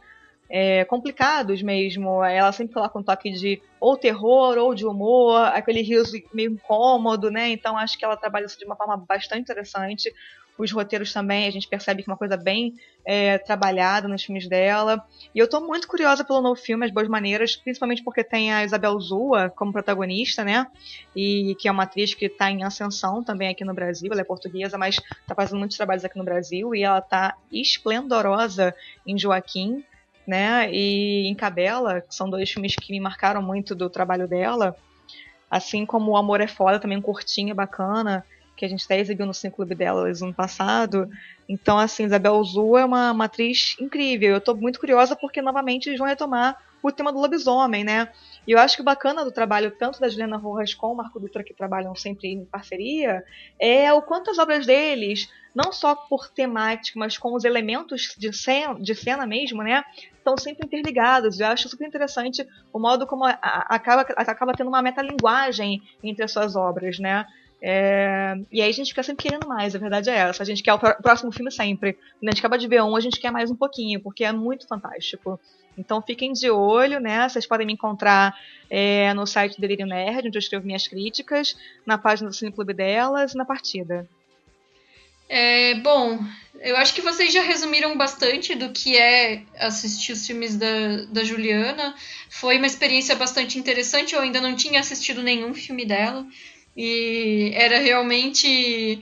complicados mesmo, ela sempre coloca um toque de ou terror ou de humor, aquele riso meio incômodo, né? Então acho que ela trabalha isso de uma forma bastante interessante. Os roteiros também, a gente percebe que é uma coisa bem trabalhada nos filmes dela. E eu estou muito curiosa pelo novo filme, As Boas Maneiras, principalmente porque tem a Isabel Zua como protagonista, né? E que é uma atriz que está em ascensão também aqui no Brasil. Ela é portuguesa, mas está fazendo muitos trabalhos aqui no Brasil. E ela está esplendorosa em Joaquim, né? E em Cabela, que são dois filmes que me marcaram muito do trabalho dela. Assim como O Amor é Foda, também um curtinho bacana, que a gente até exibiu no Cineclube delas no ano passado. Então, assim, Isabel Zua é uma atriz incrível. Eu tô muito curiosa porque, novamente, eles vão retomar o tema do lobisomem, né? E eu acho que o bacana do trabalho, tanto da Juliana Rojas com o Marco Dutra, que trabalham sempre em parceria, é o quanto as obras deles, não só por temática, mas com os elementos de cena mesmo, né? Estão sempre interligados. Eu acho super interessante o modo como acaba tendo uma metalinguagem entre as suas obras, né? E aí a gente fica sempre querendo mais, a verdade é essa. A gente quer o próximo filme sempre. Quando a gente acaba de ver a gente quer mais um pouquinho, porque é muito fantástico. Então fiquem de olho, né? Vocês podem me encontrar no site Delírio Nerd, onde eu escrevo minhas críticas, na página do Cineclube delas e na partida. Bom, eu acho que vocês já resumiram bastante do que é assistir os filmes da Juliana. Foi uma experiência bastante interessante. Eu ainda não tinha assistido nenhum filme dela. E era realmente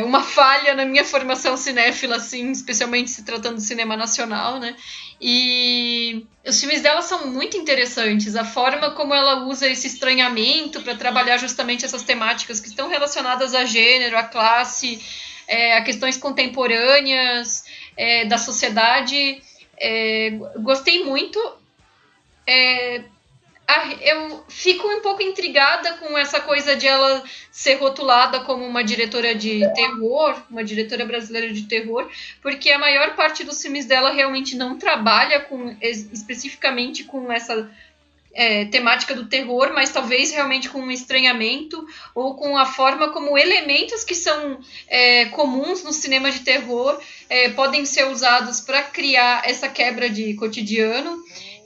uma falha na minha formação cinéfila, assim, especialmente se tratando de cinema nacional, né? E os filmes dela são muito interessantes. A forma como ela usa esse estranhamento para trabalhar justamente essas temáticas que estão relacionadas a gênero, a classe, a questões contemporâneas da sociedade. Gostei muito. Eu fico um pouco intrigada com essa coisa de ela ser rotulada como uma diretora de terror, uma diretora brasileira de terror, porque a maior parte dos filmes dela realmente não trabalha especificamente com essa temática do terror, mas talvez realmente com um estranhamento ou com a forma como elementos que são comuns no cinema de terror podem ser usados para criar essa quebra de cotidiano.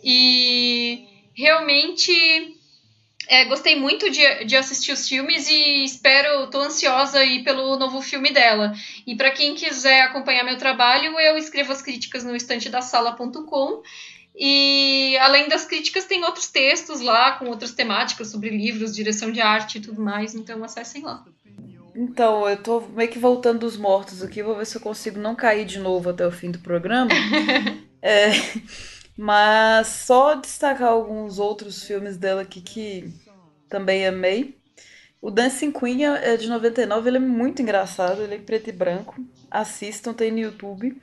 E realmente gostei muito de assistir os filmes e tô ansiosa aí pelo novo filme dela. E para quem quiser acompanhar meu trabalho, eu escrevo as críticas no estantedasala.com. E além das críticas, tem outros textos lá com outras temáticas sobre livros, direção de arte e tudo mais, então acessem lá. Então, eu tô meio que voltando dos mortos aqui, vou ver se eu consigo não cair de novo até o fim do programa. Mas só destacar alguns outros filmes dela aqui que também amei. O Dancing Queen é de 99, ele é muito engraçado, ele é em preto e branco. Assistam, tem no YouTube.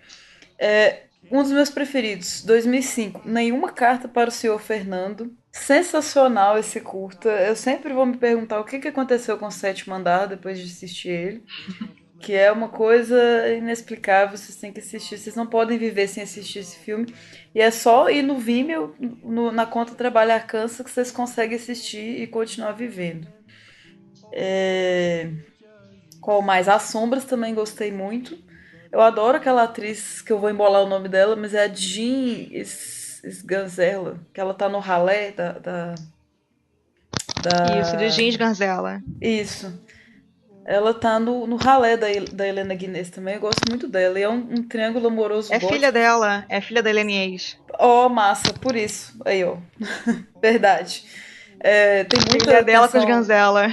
Um dos meus preferidos, 2005, Nenhuma Carta para o Senhor Fernando. Sensacional esse curta. Eu sempre vou me perguntar o que aconteceu com o Sétimo Andar depois de assistir ele. Que é uma coisa inexplicável, vocês têm que assistir. Vocês não podem viver sem assistir esse filme. E é só ir no Vimeo, na conta Trabalhar Cansa, que vocês conseguem assistir e continuar vivendo. Qual mais? As Sombras também gostei muito. Eu adoro aquela atriz, que eu vou embolar o nome dela, mas é a Jean Sganzella, que ela tá no ralé Isso, de Jean Sganzella. Isso. Ela tá no ralé da Helena Guinness também, eu gosto muito dela. E é um triângulo amoroso É gótico. filha dela, é filha da Helene Eis. Ó, massa, por isso. Aí, ó. Verdade. Tem muita Filha dela com tensão... os Ganzella.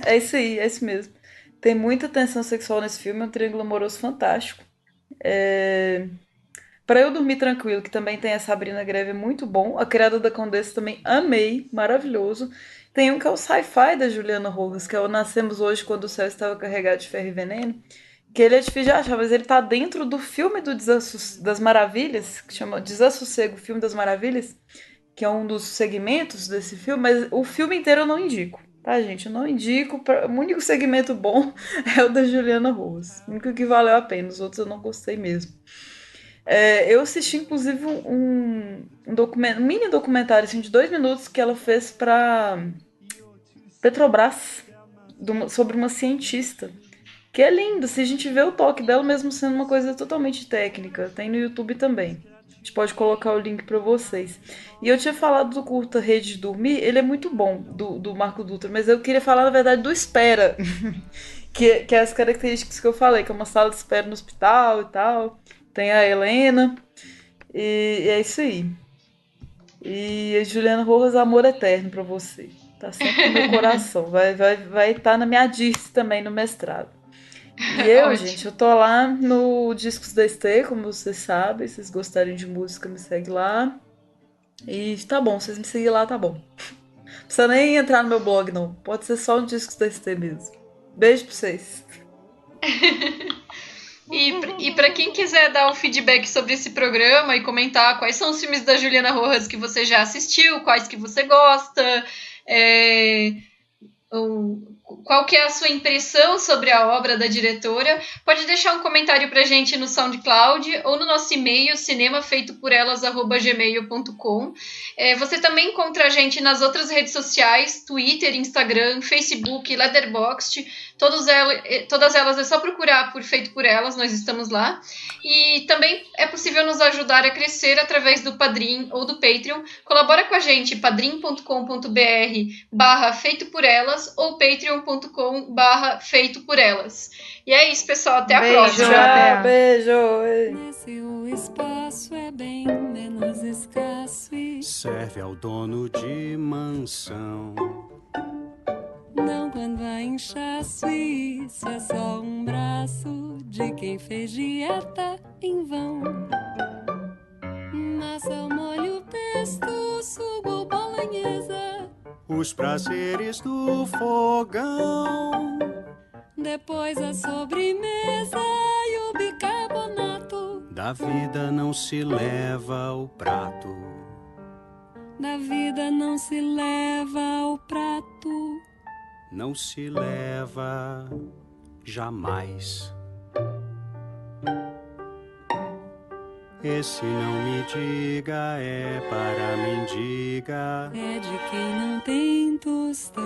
É isso aí, é isso mesmo. Tem muita tensão sexual nesse filme, é um triângulo amoroso fantástico. Pra Eu Dormir Tranquilo, que também tem a Sabrina Greve, é muito bom. A Criada da Condessa também amei, maravilhoso. Tem um que é o Sci-Fi da Juliana Rojas, que é o Nascemos Hoje Quando o Céu Estava Carregado de Ferro e Veneno, que ele é difícil de achar, mas ele tá dentro do filme das Maravilhas, que chama Desassossego, Filme das Maravilhas, que é um dos segmentos desse filme, mas o filme inteiro eu não indico, tá, gente? Eu não indico, o único segmento bom é o da Juliana Rojas, o único que valeu a pena, os outros eu não gostei mesmo. Eu assisti, inclusive, um mini documentário assim, de 2 minutos que ela fez para Petrobras, sobre uma cientista. Que é lindo, se a gente vê o toque dela mesmo sendo uma coisa totalmente técnica. Tem no YouTube também. A gente pode colocar o link para vocês. E eu tinha falado do curta Rede de Dormir, ele é muito bom, do Marco Dutra, mas eu queria falar, na verdade, do Espera. que é as características que eu falei, que é uma sala de espera no hospital e tal. Tem a Helena, e é isso aí. E a Juliana Rojas, amor eterno pra você. Tá sempre no meu coração. Vai estar na minha disc também no mestrado. E eu, gente, eu tô lá no Discos da Estê, como vocês sabem. Se vocês gostarem de música, me segue lá. E tá bom, vocês me seguem lá, tá bom. Não precisa nem entrar no meu blog, não. Pode ser só no Discos da Estê mesmo. Beijo pra vocês. E para quem quiser dar um feedback sobre esse programa e comentar quais são os filmes da Juliana Rojas que você já assistiu, quais que você gosta, qual que é a sua impressão sobre a obra da diretora, pode deixar um comentário pra gente no SoundCloud ou no nosso e-mail cinemafeitoporelas@gmail.com. Você também encontra a gente nas outras redes sociais, Twitter, Instagram, Facebook, Letterboxd, todas elas é só procurar por Feito por Elas, nós estamos lá. E também é possível nos ajudar a crescer através do Padrim ou do Patreon. Colabora com a gente, padrim.com.br/Feito por Elas ou patreon.com/Feito por Elas. E é isso, pessoal. Até a próxima. Beijo. O espaço é bem menos escasso e serve ao dono de mansão. Não quando há inchaço, isso é só um braço de quem fez dieta em vão. Massa ao molho pesto, sugo bolonhesa, os prazeres do fogão. Depois a sobremesa e o bicarbonato. Da vida não se leva o prato. Da vida não se leva o prato. Não se leva jamais. Esse não me diga é para mendiga. É de quem não tem tostão.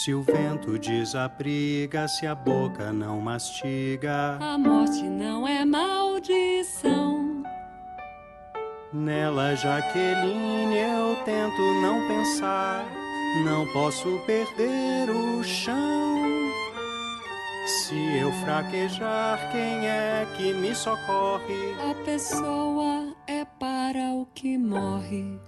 Se o vento desabriga, se a boca não mastiga, a morte não é maldição. Nela, Jaqueline, eu tento não pensar. Não posso perder o chão. Se eu fraquejar, quem é que me socorre? A pessoa é para o que morre.